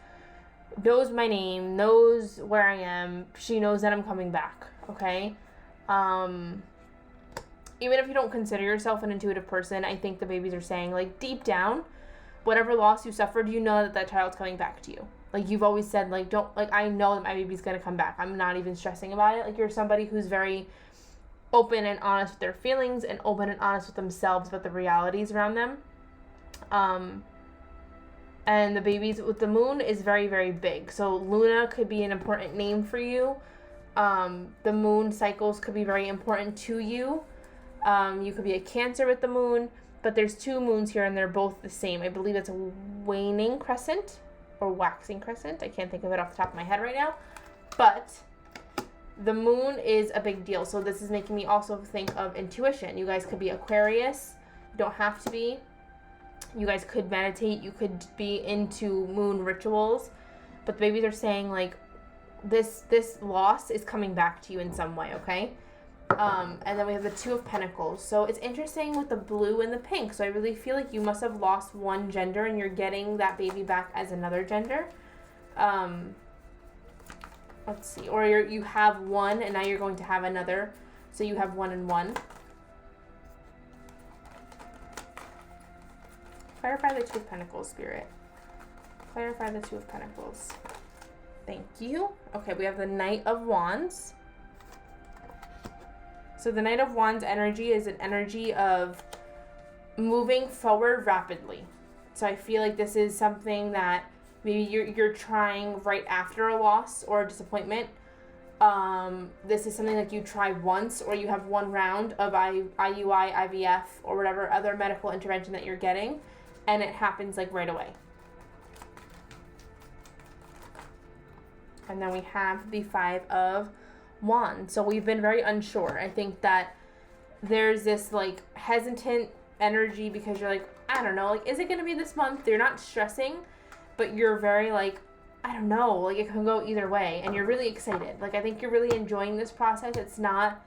my name, knows where I am. She knows that I'm coming back, okay? Even if you don't consider yourself an intuitive person, I think the babies are saying, like, deep down, whatever loss you suffered, you know that that child's coming back to you. Like, you've always said, like, don't, like, I know that my baby's going to come back. I'm not even stressing about it. Like, you're somebody who's very open and honest with their feelings and open and honest with themselves about the realities around them. And the babies with the moon is very, very big. So Luna could be an important name for you. The moon cycles could be very important to you. You could be a Cancer with the moon, but there's 2 moons here and they're both the same. I believe it's a waning crescent or waxing crescent. I can't think of it off the top of my head right now. But the moon is a big deal. So this is making me also think of intuition. You guys could be Aquarius. You don't have to be. You guys could meditate. You could be into moon rituals. But the babies are saying, like, this loss is coming back to you in some way, okay? And then we have the 2 of Pentacles. So it's interesting with the blue and the pink. So I really feel like you must have lost one gender and you're getting that baby back as another gender. Let's see. Or you have one and now you're going to have another. So you have 1 and 1. Clarify the 2 of Pentacles, Spirit. Clarify the 2 of Pentacles. Thank you. Okay, we have the Knight of Wands. So the Knight of Wands energy is an energy of moving forward rapidly. So I feel like this is something that maybe you're trying right after a loss or a disappointment. This is something like you tried once or you have one round of IUI, IVF, or whatever other medical intervention that you're getting, and it happens like right away. And then we have the 5 of Wands. So we've been very unsure. I think that there's this like hesitant energy because you're like, I don't know, like, is it going to be this month? You're not stressing, but you're very like, I don't know, like it can go either way, and you're really excited. Like, I think you're really enjoying this process. It's not,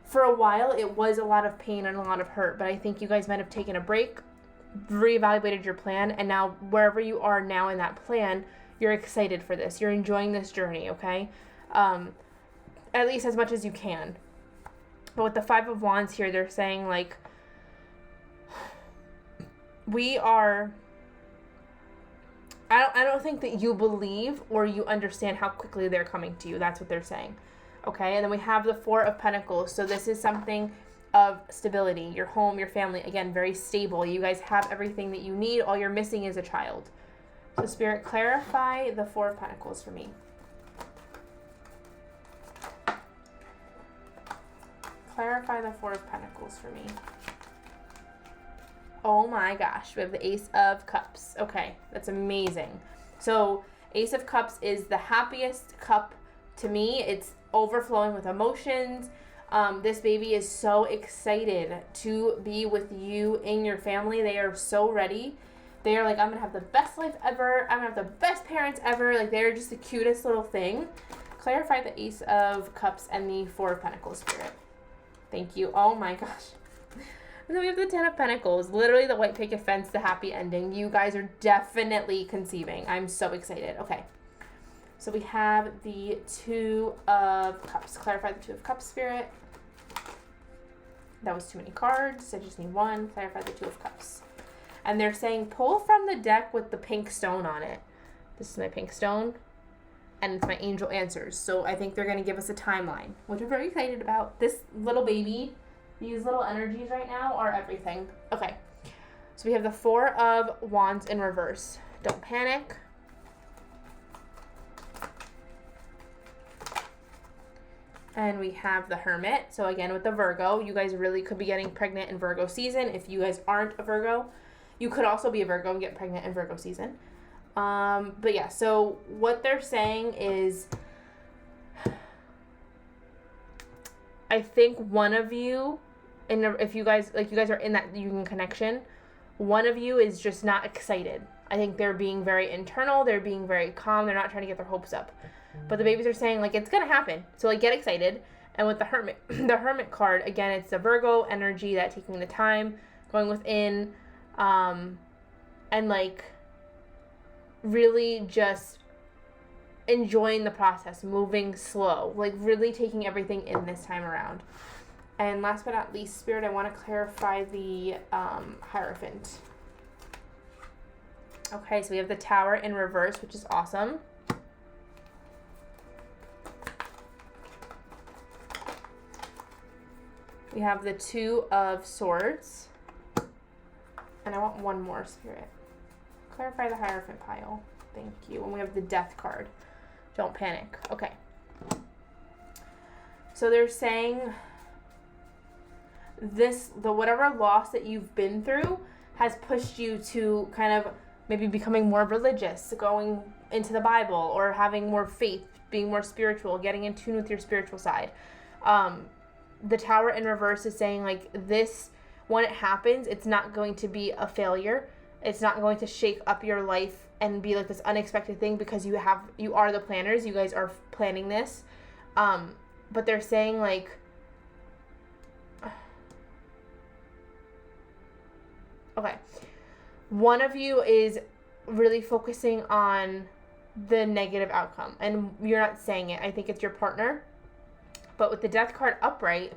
for a while it was a lot of pain and a lot of hurt, but I think you guys might have taken a break, reevaluated your plan, and now wherever you are now in that plan, you're excited for this. You're enjoying this journey, okay? At least as much as you can. But with the 5 of Wands here, they're saying, like, I don't think that you believe or you understand how quickly they're coming to you. That's what they're saying. Okay, and then we have the 4 of Pentacles. So this is something of stability. Your home, your family, again, very stable. You guys have everything that you need. All you're missing is a child. So Spirit, clarify the 4 of Pentacles for me. Clarify the 4 of Pentacles for me. Oh my gosh, we have the Ace of Cups. Okay, that's amazing. So Ace of Cups is the happiest cup to me. It's overflowing with emotions. This baby is so excited to be with you and your family. They are so ready. They are like, I'm going to have the best life ever. I'm going to have the best parents ever. Like, they're just the cutest little thing. Clarify the Ace of Cups and the 4 of Pentacles, Spirit. Thank you. Oh my gosh. And then we have the 10 of Pentacles. Literally the white picket fence, the happy ending. You guys are definitely conceiving. I'm so excited. Okay. So we have the 2 of Cups. Clarify the 2 of Cups, Spirit. That was too many cards. I just need one. Clarify the 2 of Cups. And they're saying pull from the deck with the pink stone on it. This is my pink stone. And it's my angel answers. So I think they're going to give us a timeline, which I'm very excited about. This little baby, these little energies right now are everything. Okay. So we have the 4 of Wands in reverse. Don't panic. And we have the Hermit. So again, with the Virgo, you guys really could be getting pregnant in Virgo season. If you guys aren't a Virgo, you could also be a Virgo and get pregnant in Virgo season. But yeah, so what they're saying is, I think one of you, and if you guys, like, you guys are in that union connection, one of you is just not excited. I think they're being very internal. They're being very calm. They're not trying to get their hopes up. But the babies are saying, like, it's going to happen. So, like, get excited. And with the Hermit, the Hermit card, again, it's the Virgo energy, that taking the time, going within, and, like, really just enjoying the process, moving slow, like, really taking everything in this time around. And last but not least, Spirit, I want to clarify the Hierophant. Okay, so we have the Tower in reverse, which is awesome. We have the Two of Swords. And I want one more, Spirit. Clarify the Hierophant pile. Thank you. And we have the Death card. Don't panic. Okay. So they're saying the whatever loss that you've been through has pushed you to kind of maybe becoming more religious, going into the Bible, or having more faith, being more spiritual, getting in tune with your spiritual side. The Tower in reverse is saying, like, this, when it happens, it's not going to be a failure. It's not going to shake up your life and be like this unexpected thing, because you are the planners. You guys are planning this. But they're saying, like, okay, one of you is really focusing on the negative outcome, and you're not saying it. I think it's your partner. But with the Death card upright,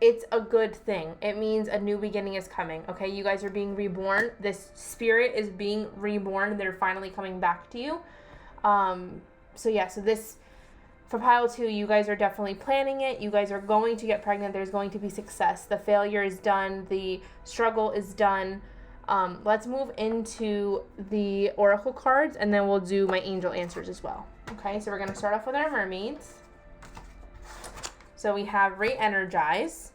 it's a good thing. It means a new beginning is coming, okay? You guys are being reborn. This spirit is being reborn. They're finally coming back to you. So this, for pile 2, you guys are definitely planning it. You guys are going to get pregnant. There's going to be success. The failure is done. The struggle is done. Let's move into the oracle cards, and then we'll do my angel answers as well. Okay, so we're going to start off with our mermaids. So we have re-energize.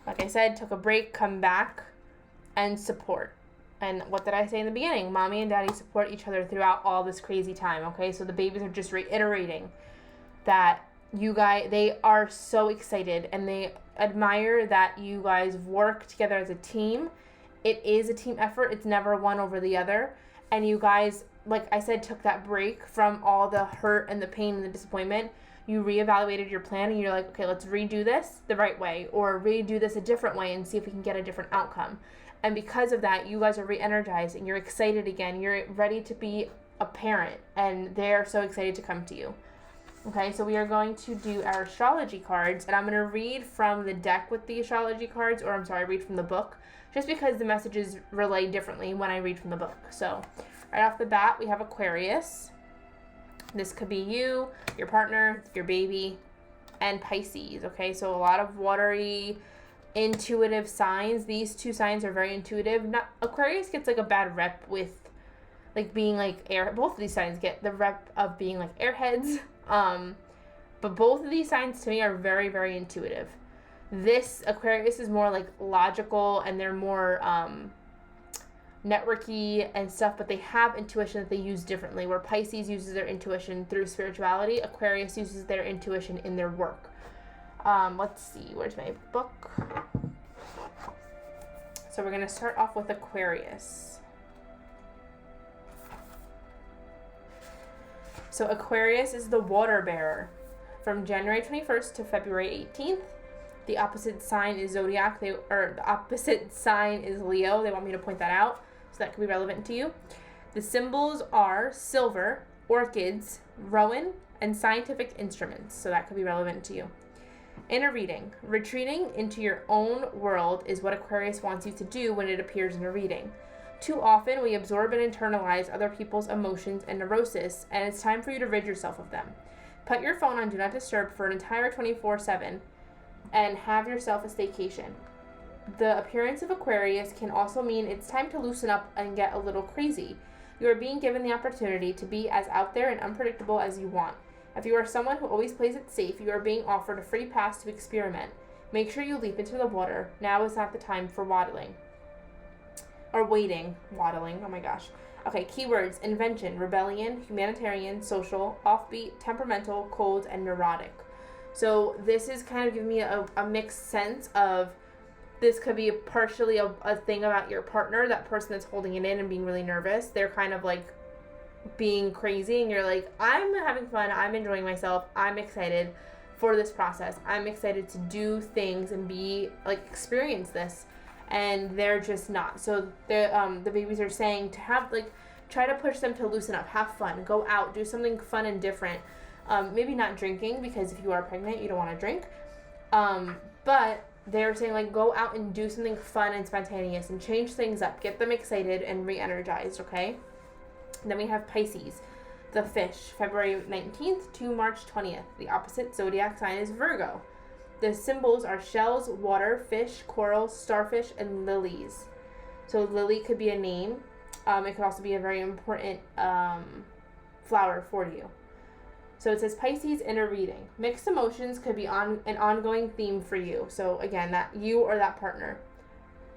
Like I said, took a break, come back, and support. And what did I say in the beginning? Mommy and daddy support each other throughout all this crazy time, okay? So the babies are just reiterating that they are so excited, and they admire that you guys work together as a team. It is a team effort. It's never one over the other. And you guys, like I said, took that break from all the hurt and the pain and the disappointment. You reevaluated your plan, and you're like, okay, let's redo this the right way, or redo this a different way and see if we can get a different outcome. And because of that, you guys are re-energized, and you're excited again. You're ready to be a parent, and they're so excited to come to you. Okay, so we are going to do our astrology cards, and I'm going to read from the deck with the astrology cards, or read from the book, just because the messages relay differently when I read from the book. So right off the bat, we have Aquarius. This could be you, your partner, your baby, and Pisces, okay? So a lot of watery, intuitive signs. These two signs are very intuitive. Aquarius gets like a bad rep with like being like air. Both of these signs get the rep of being like airheads. But both of these signs to me are very, very intuitive. This Aquarius is more like logical, and they're more networky and stuff, but they have intuition that they use differently. Where Pisces uses their intuition through spirituality, Aquarius uses their intuition in their work. Let's see, where's my book? So we're going to start off with Aquarius. So Aquarius is the water bearer from January 21st to February 18th. The opposite sign is Zodiac. The opposite sign is Leo. They want me to point that out, so that could be relevant to you. The symbols are silver, orchids, rowan, and scientific instruments, so that could be relevant to you. In a reading, retreating into your own world is what Aquarius wants you to do when it appears in a reading. Too often, we absorb and internalize other people's emotions and neurosis, and it's time for you to rid yourself of them. Put your phone on Do Not Disturb for an entire 24/7 and have yourself a staycation. The appearance of Aquarius can also mean it's time to loosen up and get a little crazy. You are being given the opportunity to be as out there and unpredictable as you want. If you are someone who always plays it safe, you are being offered a free pass to experiment. Make sure you leap into the water. Now is not the time for waddling. Or waiting. Waddling. Oh my gosh. Okay, keywords: invention, rebellion, humanitarian, social, offbeat, temperamental, cold, and neurotic. So this is kind of giving me a mixed sense of, this could be partially a thing about your partner, that person that's holding it in and being really nervous. They're kind of like being crazy, and you're like, I'm having fun, I'm enjoying myself, I'm excited for this process, I'm excited to do things and be like, experience this, and they're just not. So the babies are saying to have like, try to push them to loosen up, have fun, go out, do something fun and different. Maybe not drinking, because if you are pregnant, you don't want to drink. But they're saying, like, go out and do something fun and spontaneous and change things up. Get them excited and re-energized, okay? And then we have Pisces, the fish, February 19th to March 20th. The opposite zodiac sign is Virgo. The symbols are shells, water, fish, coral, starfish, and lilies. So lily could be a name. It could also be a very important flower for you. So it says Pisces inner reading. Mixed emotions could be an ongoing theme for you. So again, that you or that partner.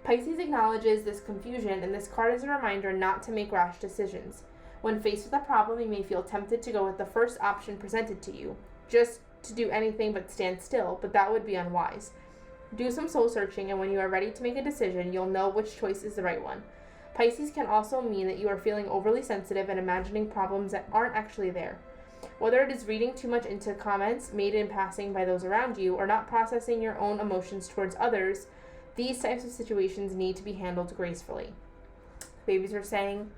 Pisces acknowledges this confusion, and this card is a reminder not to make rash decisions. When faced with a problem, you may feel tempted to go with the first option presented to you, just to do anything but stand still, but that would be unwise. Do some soul searching, and when you are ready to make a decision, you'll know which choice is the right one. Pisces can also mean that you are feeling overly sensitive and imagining problems that aren't actually there. Whether it is reading too much into comments made in passing by those around you or not processing your own emotions towards others, these types of situations need to be handled gracefully. Babies are saying,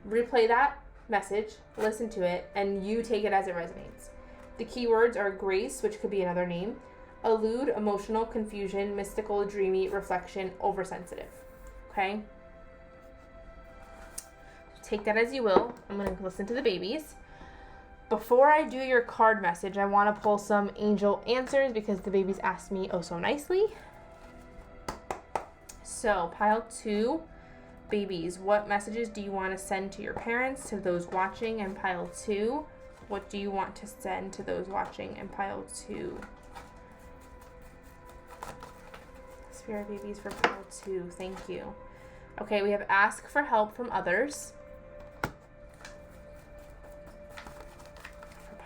replay that message, listen to it, and you take it as it resonates. The keywords are grace, which could be another name, allude, emotional, confusion, mystical, dreamy, reflection, oversensitive. Okay? Take that as you will. I'm going to listen to the babies. Before I do your card message, I want to pull some angel answers because the babies asked me oh so nicely. So, pile 2, babies, what messages do you want to send to your parents, to those watching? And pile 2, what do you want to send to those watching? And pile 2. Spirit babies for pile 2, thank you. Okay, we have ask for help from others.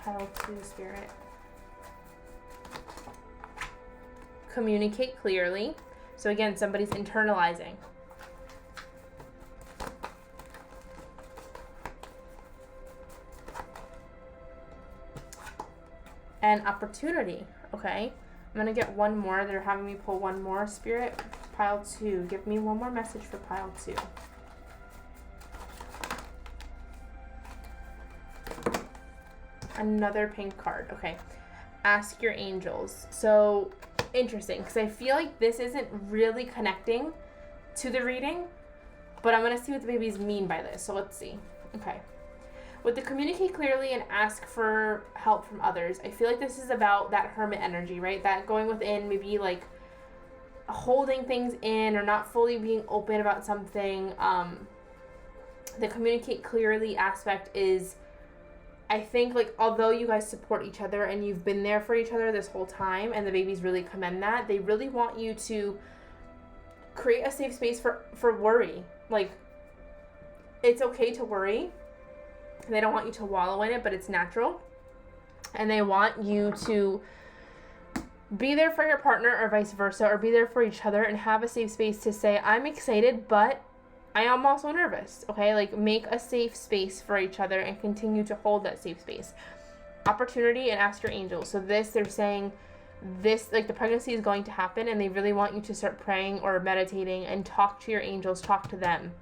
Pile 2, Spirit. Communicate clearly. So again, somebody's internalizing. And opportunity. Okay. I'm going to get one more. They're having me pull one more, Spirit. Pile 2. Give me one more message for pile 2. Another pink card. Okay. Ask your angels. So interesting, because I feel like this isn't really connecting to the reading, but I'm going to see what the babies mean by this. So let's see. Okay. With the communicate clearly and ask for help from others, I feel like this is about that hermit energy, right? That going within, maybe like holding things in or not fully being open about something. The communicate clearly aspect is, I think, like, although you guys support each other and you've been there for each other this whole time, and the babies really commend that, they really want you to create a safe space for worry. Like, it's okay to worry. They don't want you to wallow in it, but it's natural. And they want you to be there for your partner or vice versa, or be there for each other and have a safe space to say, I'm excited, but I am also nervous, okay? Like, make a safe space for each other and continue to hold that safe space. Opportunity and ask your angels. So this, they're saying this, like, the pregnancy is going to happen, and they really want you to start praying or meditating and talk to your angels, talk to them,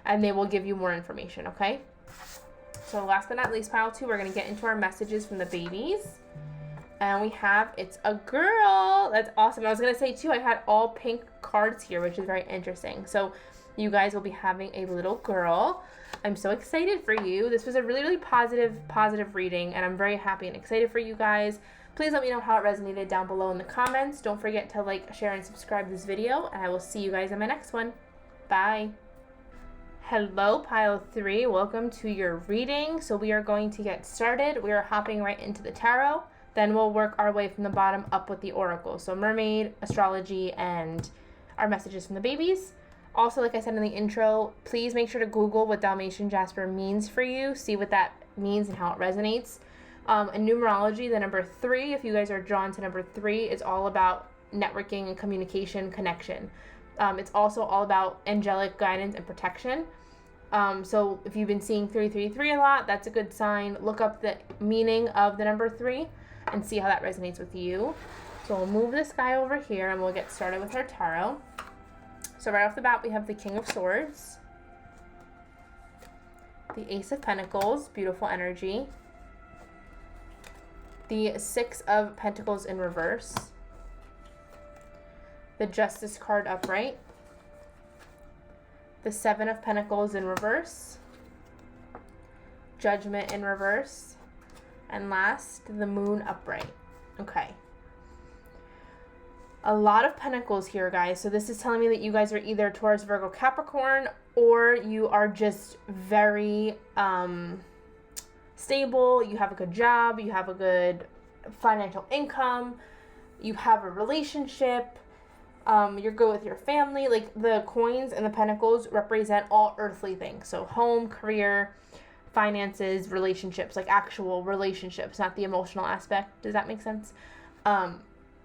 and they will give you more information, okay? So last but not least, pile 2, we're going to get into our messages from the babies. And we have, it's a girl. That's awesome. I was going to say, too, I had all pink cards here, which is very interesting. So you guys will be having a little girl. I'm so excited for you. This was a really, really positive reading, and I'm very happy and excited for you guys. Please let me know how it resonated down below in the comments. Don't forget to like, share, and subscribe to this video, and I will see you guys in my next one. Bye. Hello, pile 3. Welcome to your reading. So we are going to get started. We are hopping right into the tarot. Then we'll work our way from the bottom up with the oracle. So mermaid, astrology, and our messages from the babies. Also, like I said in the intro, please make sure to Google what Dalmatian Jasper means for you. See what that means and how it resonates. In numerology, the number 3, if you guys are drawn to number 3, is all about networking and communication, connection. It's also all about angelic guidance and protection. So if you've been seeing 333 a lot, that's a good sign. Look up the meaning of the number 3 and see how that resonates with you. So we'll move this guy over here and we'll get started with our tarot. So right off the bat, we have the King of Swords, the Ace of Pentacles, beautiful energy, the 6 of Pentacles in reverse, the Justice card upright, the Seven of Pentacles in reverse, Judgment in reverse, and last, the Moon upright. Okay. A lot of Pentacles here, guys. So this is telling me that you guys are either Taurus, Virgo, Capricorn, or you are just very stable. You have a good job. You have a good financial income. You have a relationship. You're good with your family. Like, the coins and the Pentacles represent all earthly things. So home, career, finances, relationships, like actual relationships, not the emotional aspect. Does that make sense?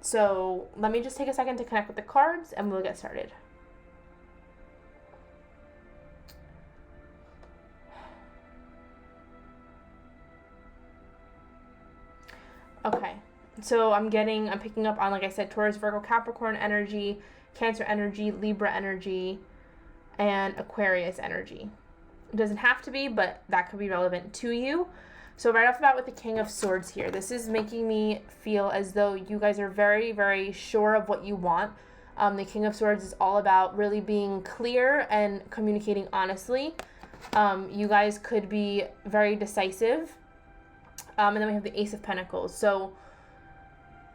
So let me just take a second to connect with the cards and we'll get started. Okay, so I'm picking up on, like I said, Taurus, Virgo, Capricorn energy, Cancer energy, Libra energy, and Aquarius energy. It doesn't have to be, but that could be relevant to you. So right off the bat with the King of Swords here, this is making me feel as though you guys are very, very sure of what you want. The King of Swords is all about really being clear and communicating honestly. You guys could be very decisive. And then we have the Ace of Pentacles. So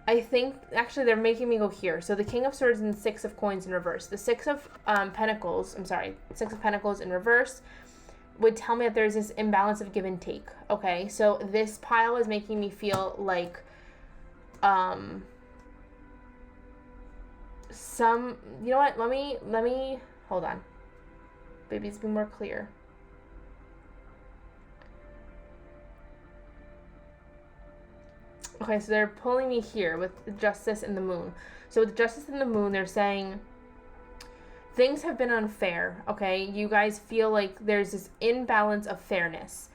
I think, actually, they're making me go here. So the King of Swords and the Six of Coins in reverse. The Six of Pentacles in reverse would tell me that there's this imbalance of give and take. Okay, so this pile is making me feel like you know what, let me hold on, babies, be more clear. Okay, so they're pulling me here with the Justice and the Moon. So with the Justice and the Moon, they're saying things have been unfair, okay? You guys feel like there's this imbalance of fairness.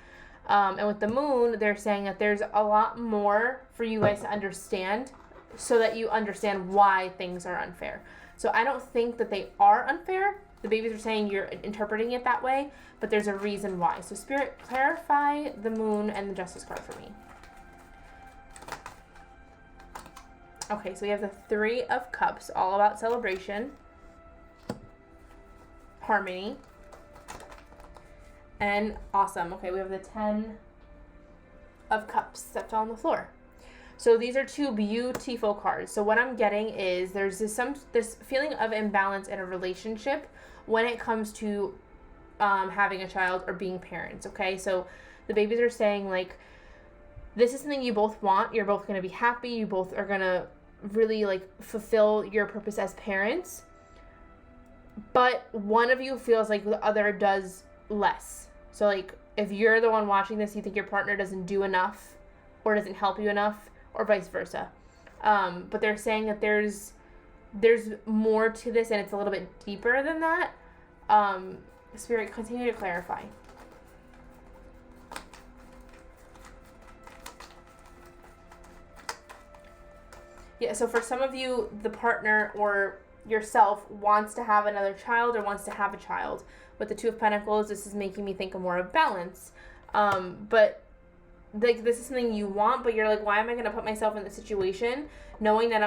And with the Moon, they're saying that there's a lot more for you guys to understand so that you understand why things are unfair. So I don't think that they are unfair. The babies are saying you're interpreting it that way, but there's a reason why. So Spirit, clarify the Moon and the Justice card for me. Okay, so we have the Three of Cups, all about celebration, harmony, and awesome. Okay, we have the Ten of Cups that fell on the floor. So these are two beautiful cards. So what I'm getting is there's this feeling of imbalance in a relationship when it comes to having a child or being parents. Okay, so the babies are saying, like, this is something you both want. You're both going to be happy. You both are going to really, like, fulfill your purpose as parents. But one of you feels like the other does less. So, like, if you're the one watching this, you think your partner doesn't do enough or doesn't help you enough, or vice versa. But they're saying that there's more to this and it's a little bit deeper than that. Spirit, continue to clarify. Yeah, so for some of you, the partner or yourself wants to have another child or wants to have a child. With the Two of Pentacles, this is making me think of more of balance. But like, this is something you want, but you're like, why am I going to put myself in this situation knowing that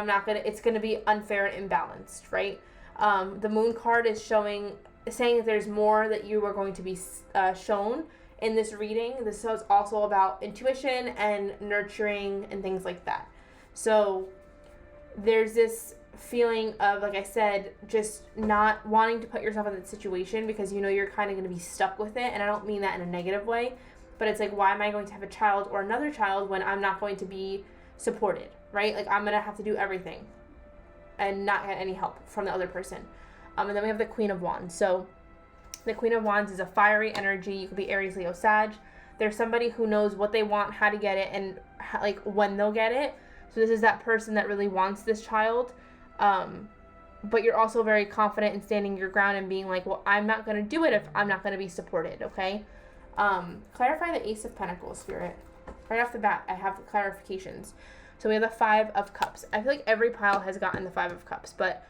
it's going to be unfair and imbalanced, right? The Moon card is saying that there's more that you are going to be shown in this reading. This is also about intuition and nurturing and things like that. So there's this feeling of, like I said, just not wanting to put yourself in that situation because you know you're kind of going to be stuck with it. And I don't mean that in a negative way, but it's like, why am I going to have a child or another child when I'm not going to be supported, right? Like, I'm going to have to do everything and not get any help from the other person. And then we have the Queen of Wands. So the Queen of Wands is a fiery energy. You could be Aries, Leo, Sag. There's somebody who knows what they want, how to get it, and like when they'll get it. So this is that person that really wants this child. But you're also very confident in standing your ground and being like, well, I'm not going to do it if I'm not going to be supported, okay? Clarify the Ace of Pentacles, Spirit. Right off the bat, I have the clarifications. So we have the Five of Cups. I feel like every pile has gotten the Five of Cups, but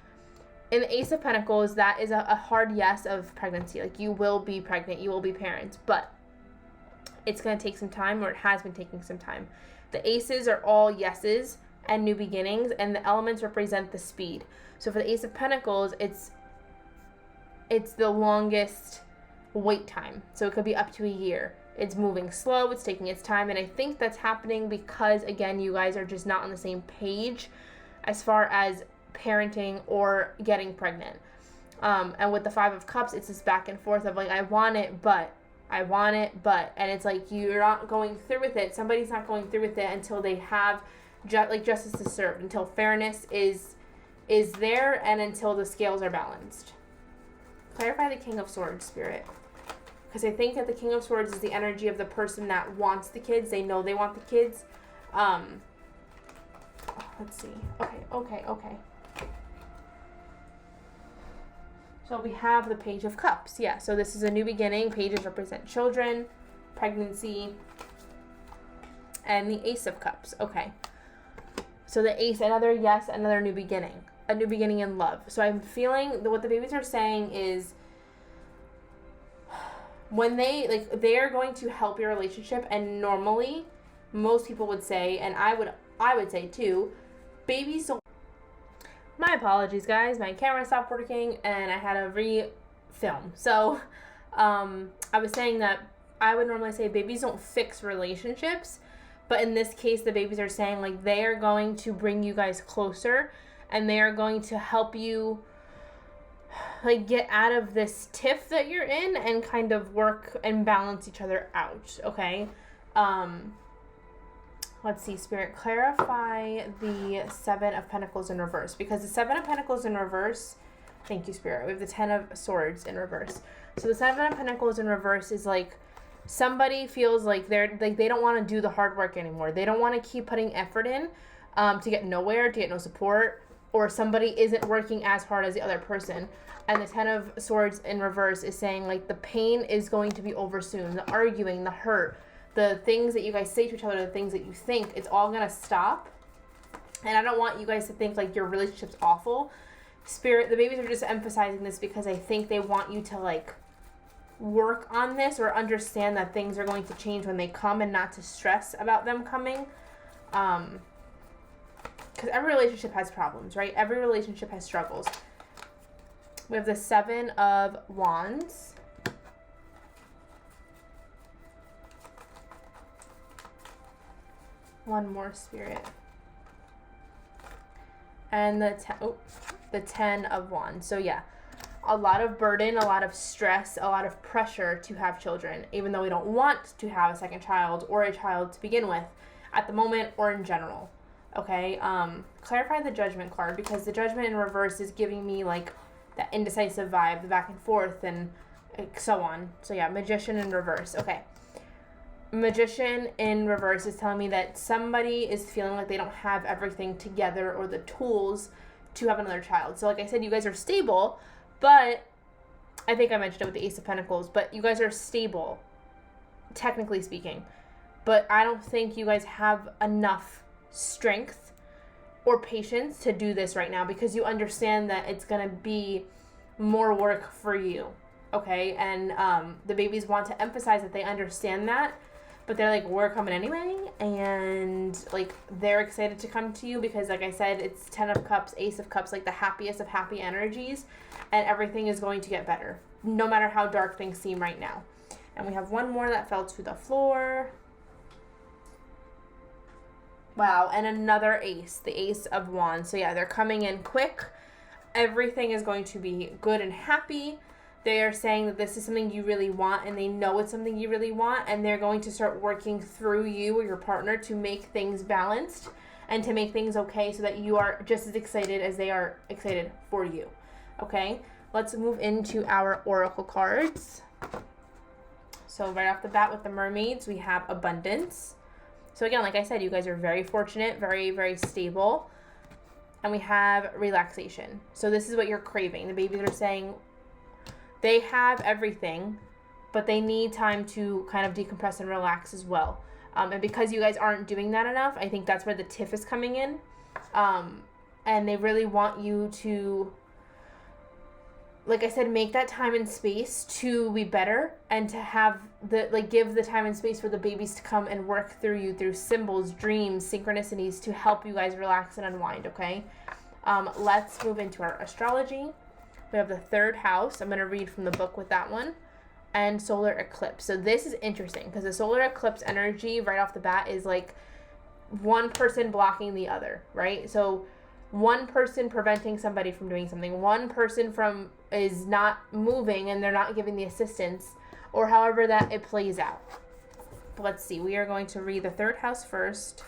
in the Ace of Pentacles, that is a hard yes of pregnancy. Like, you will be pregnant, you will be parents, but it's going to take some time, or it has been taking some time. The Aces are all yeses, and new beginnings, and the elements represent the speed. So for the Ace of Pentacles, it's the longest wait time. So it could be up to a year. It's moving slow, it's taking its time, and I think that's happening because, again, you guys are just not on the same page as far as parenting or getting pregnant. And with the Five of Cups, it's this back and forth of like, I want it, but, and it's like you're not going through with it. Somebody's not going through with it until they have justice is served, until fairness is there, and until the scales are balanced. Clarify the King of Swords, Spirit. Because I think that the King of Swords is the energy of the person that wants the kids. They know they want the kids. Let's see. Okay. So we have the Page of Cups. Yeah, so this is a new beginning. Pages represent children, pregnancy, and the Ace of Cups. Okay. So the Ace, another new beginning. A new beginning in love. So I'm feeling that what the babies are saying is when they are going to help your relationship, and normally most people would say, and I would say too, babies don't. My apologies, guys. My camera stopped working and I had to re-film. So I was saying that I would normally say babies don't fix relationships, but in this case the babies are saying like they are going to bring you guys closer, and they are going to help you like get out of this tiff that you're in and kind of work and balance each other out, okay? Let's see, Spirit, clarify the Seven of Pentacles in reverse, because the Seven of Pentacles in reverse, thank you, Spirit, we have the Ten of Swords in reverse. So the Seven of Pentacles in reverse is like somebody feels like they don't want to do the hard work anymore. They don't want to keep putting effort in to get nowhere, to get no support, or somebody isn't working as hard as the other person. And the Ten of Swords in reverse is saying like the pain is going to be over soon. The arguing, the hurt, the things that you guys say to each other, the things that you think, it's all going to stop. And I don't want you guys to think like your relationship's awful. Spirit, the babies are just emphasizing this because I think they want you to like work on this or understand that things are going to change when they come, and not to stress about them coming. Because every relationship has problems, right? Every relationship has struggles. We have the Seven of Wands. One more, Spirit. And the Ten of Wands. So yeah, a lot of burden, a lot of stress, a lot of pressure to have children, even though we don't want to have a second child or a child to begin with at the moment or in general. Okay, clarify the Judgment card, because the Judgment in reverse is giving me like that indecisive vibe, the back and forth and so on. So yeah, Magician in reverse. Okay. Magician in reverse is telling me that somebody is feeling like they don't have everything together or the tools to have another child. So like I said, you guys are stable, but I think I mentioned it with the Ace of Pentacles, but you guys are stable, technically speaking. But I don't think you guys have enough strength or patience to do this right now, because you understand that it's going to be more work for you, okay? And the babies want to emphasize that they understand that, but they're like, we're coming anyway, and like they're excited to come to you because, like I said, it's Ten of Cups, Ace of Cups, like the happiest of happy energies, and everything is going to get better, no matter how dark things seem right now. And we have one more that fell to the floor. Wow, and another ace, the Ace of Wands. So yeah, they're coming in quick. Everything is going to be good and happy. They are saying that this is something you really want, and they know it's something you really want, and they're going to start working through you or your partner to make things balanced and to make things okay, so that you are just as excited as they are excited for you. Okay, let's move into our oracle cards. So right off the bat with the Mermaids, we have abundance. So again, like I said, you guys are very fortunate, very, very stable. And we have relaxation. So this is what you're craving. The babies are saying they have everything, but they need time to kind of decompress and relax as well. And because you guys aren't doing that enough, I think that's where the tiff is coming in. And they really want you to like I said, make that time and space to be better and to have give the time and space for the babies to come and work through you through symbols, dreams, synchronicities to help you guys relax and unwind, okay? Let's move into our astrology. We have the third house. I'm going to read from the book with that one. And solar eclipse. So this is interesting because the solar eclipse energy right off the bat is like one person blocking the other, right? So one person preventing somebody from doing something, one person is not moving and they're not giving the assistance, or however that it plays out. Let's see. We are going to read the third house first.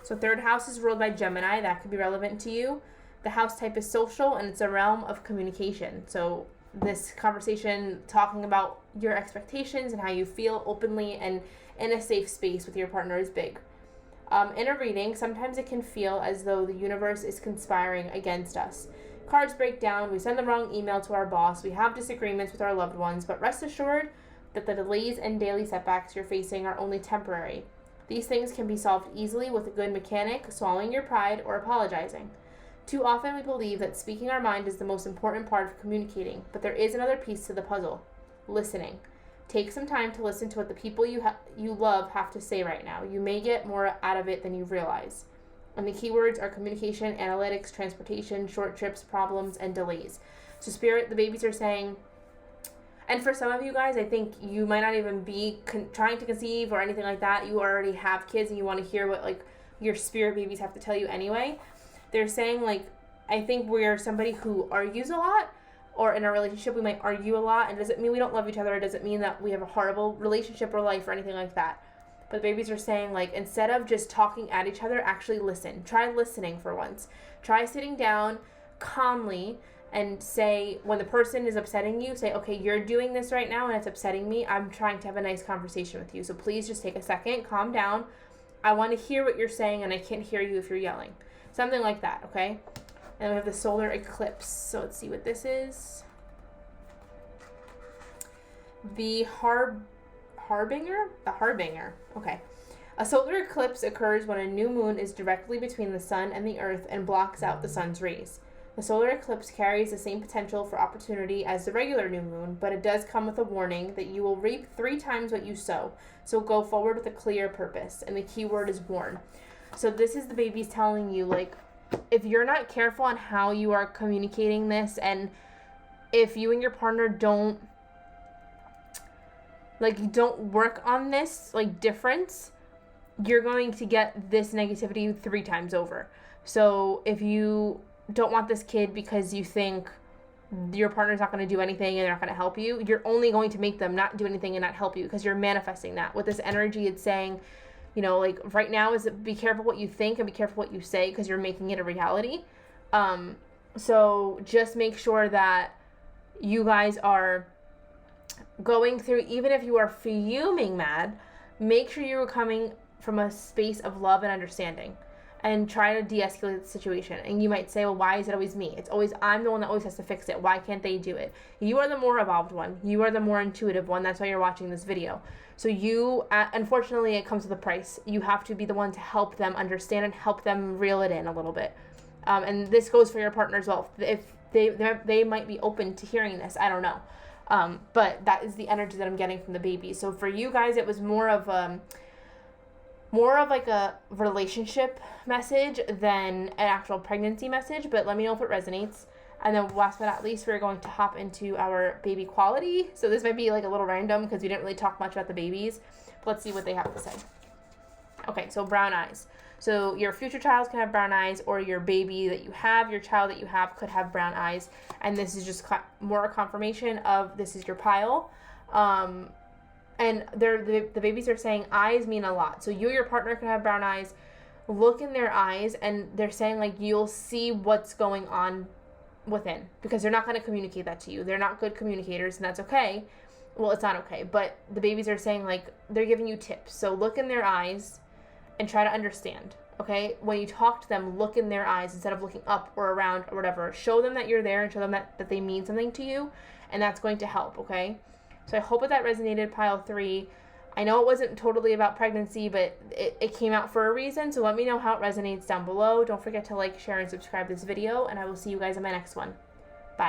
So third house is ruled by Gemini. That could be relevant to you. The house type is social, and it's a realm of communication. So this conversation talking about your expectations and how you feel openly and in a safe space with your partner is big. In a reading, sometimes it can feel as though the universe is conspiring against us. Cards break down, we send the wrong email to our boss, we have disagreements with our loved ones, but rest assured that the delays and daily setbacks you're facing are only temporary. These things can be solved easily with a good mechanic, swallowing your pride, or apologizing. Too often we believe that speaking our mind is the most important part of communicating, but there is another piece to the puzzle: listening. Take some time to listen to what the people you love have to say right now. You may get more out of it than you realize. And the keywords are communication, analytics, transportation, short trips, problems, and delays. So Spirit, the babies are saying, and for some of you guys, I think you might not even be trying to conceive or anything like that. You already have kids and you want to hear what like your spirit babies have to tell you anyway. They're saying, like, I think we're somebody who argues a lot, or in a relationship we might argue a lot, and it doesn't mean we don't love each other. It doesn't mean that we have a horrible relationship or life or anything like that. But the babies are saying, like, instead of just talking at each other, actually listen. Try listening for once. Try sitting down calmly and say, when the person is upsetting you, say, okay, you're doing this right now and it's upsetting me. I'm trying to have a nice conversation with you. So please just take a second, calm down. I want to hear what you're saying and I can't hear you if you're yelling. Something like that, okay? And we have the solar eclipse. So let's see what this is. The Harbinger? The Harbinger. Okay. A solar eclipse occurs when a new moon is directly between the sun and the earth and blocks out the sun's rays. The solar eclipse carries the same potential for opportunity as the regular new moon, but it does come with a warning that you will reap 3 times what you sow. So go forward with a clear purpose. And the key word is warn. So this is the babies telling you, like, if you're not careful on how you are communicating this, and if you and your partner don't work on this, like, difference, you're going to get this negativity 3 times over. So if you don't want this kid because you think your partner's not going to do anything and they're not going to help you, you're only going to make them not do anything and not help you because you're manifesting that. With this energy, it's saying, you know, like, right now is be careful what you think and be careful what you say because you're making it a reality. So just make sure that you guys are going through, even if you are fuming mad, make sure you're coming from a space of love and understanding and try to de-escalate the situation. And you might say, well, why is it always me? It's always, I'm the one that always has to fix it. Why can't they do it? You are the more evolved one. You are the more intuitive one. That's why you're watching this video. So you, unfortunately, it comes with a price. You have to be the one to help them understand and help them reel it in a little bit. And this goes for your partner as well. If they might be open to hearing this, I don't know. But that is the energy that I'm getting from the baby. So for you guys, it was more of like a relationship message than an actual pregnancy message. But let me know if it resonates. And then last but not least, we're going to hop into our baby quality. So this might be like a little random because we didn't really talk much about the babies. But let's see what they have to say. Okay, so brown eyes. So your future child can have brown eyes, or your baby that you have, your child that you have could have brown eyes. And this is just more a confirmation of this is your pile. And the babies are saying eyes mean a lot. So you or your partner can have brown eyes. Look in their eyes, and they're saying, like, you'll see what's going on within, because they're not going to communicate that to you. They're not good communicators, and that's okay. Well, it's not okay, but the babies are saying, like, they're giving you tips. So look in their eyes and try to understand, okay? When you talk to them, look in their eyes instead of looking up or around or whatever. Show them that you're there and show them that they mean something to you, and that's going to help, okay? So I hope that resonated, pile 3. I know it wasn't totally about pregnancy, but it came out for a reason. So let me know how it resonates down below. Don't forget to like, share, and subscribe this video, and I will see you guys in my next one.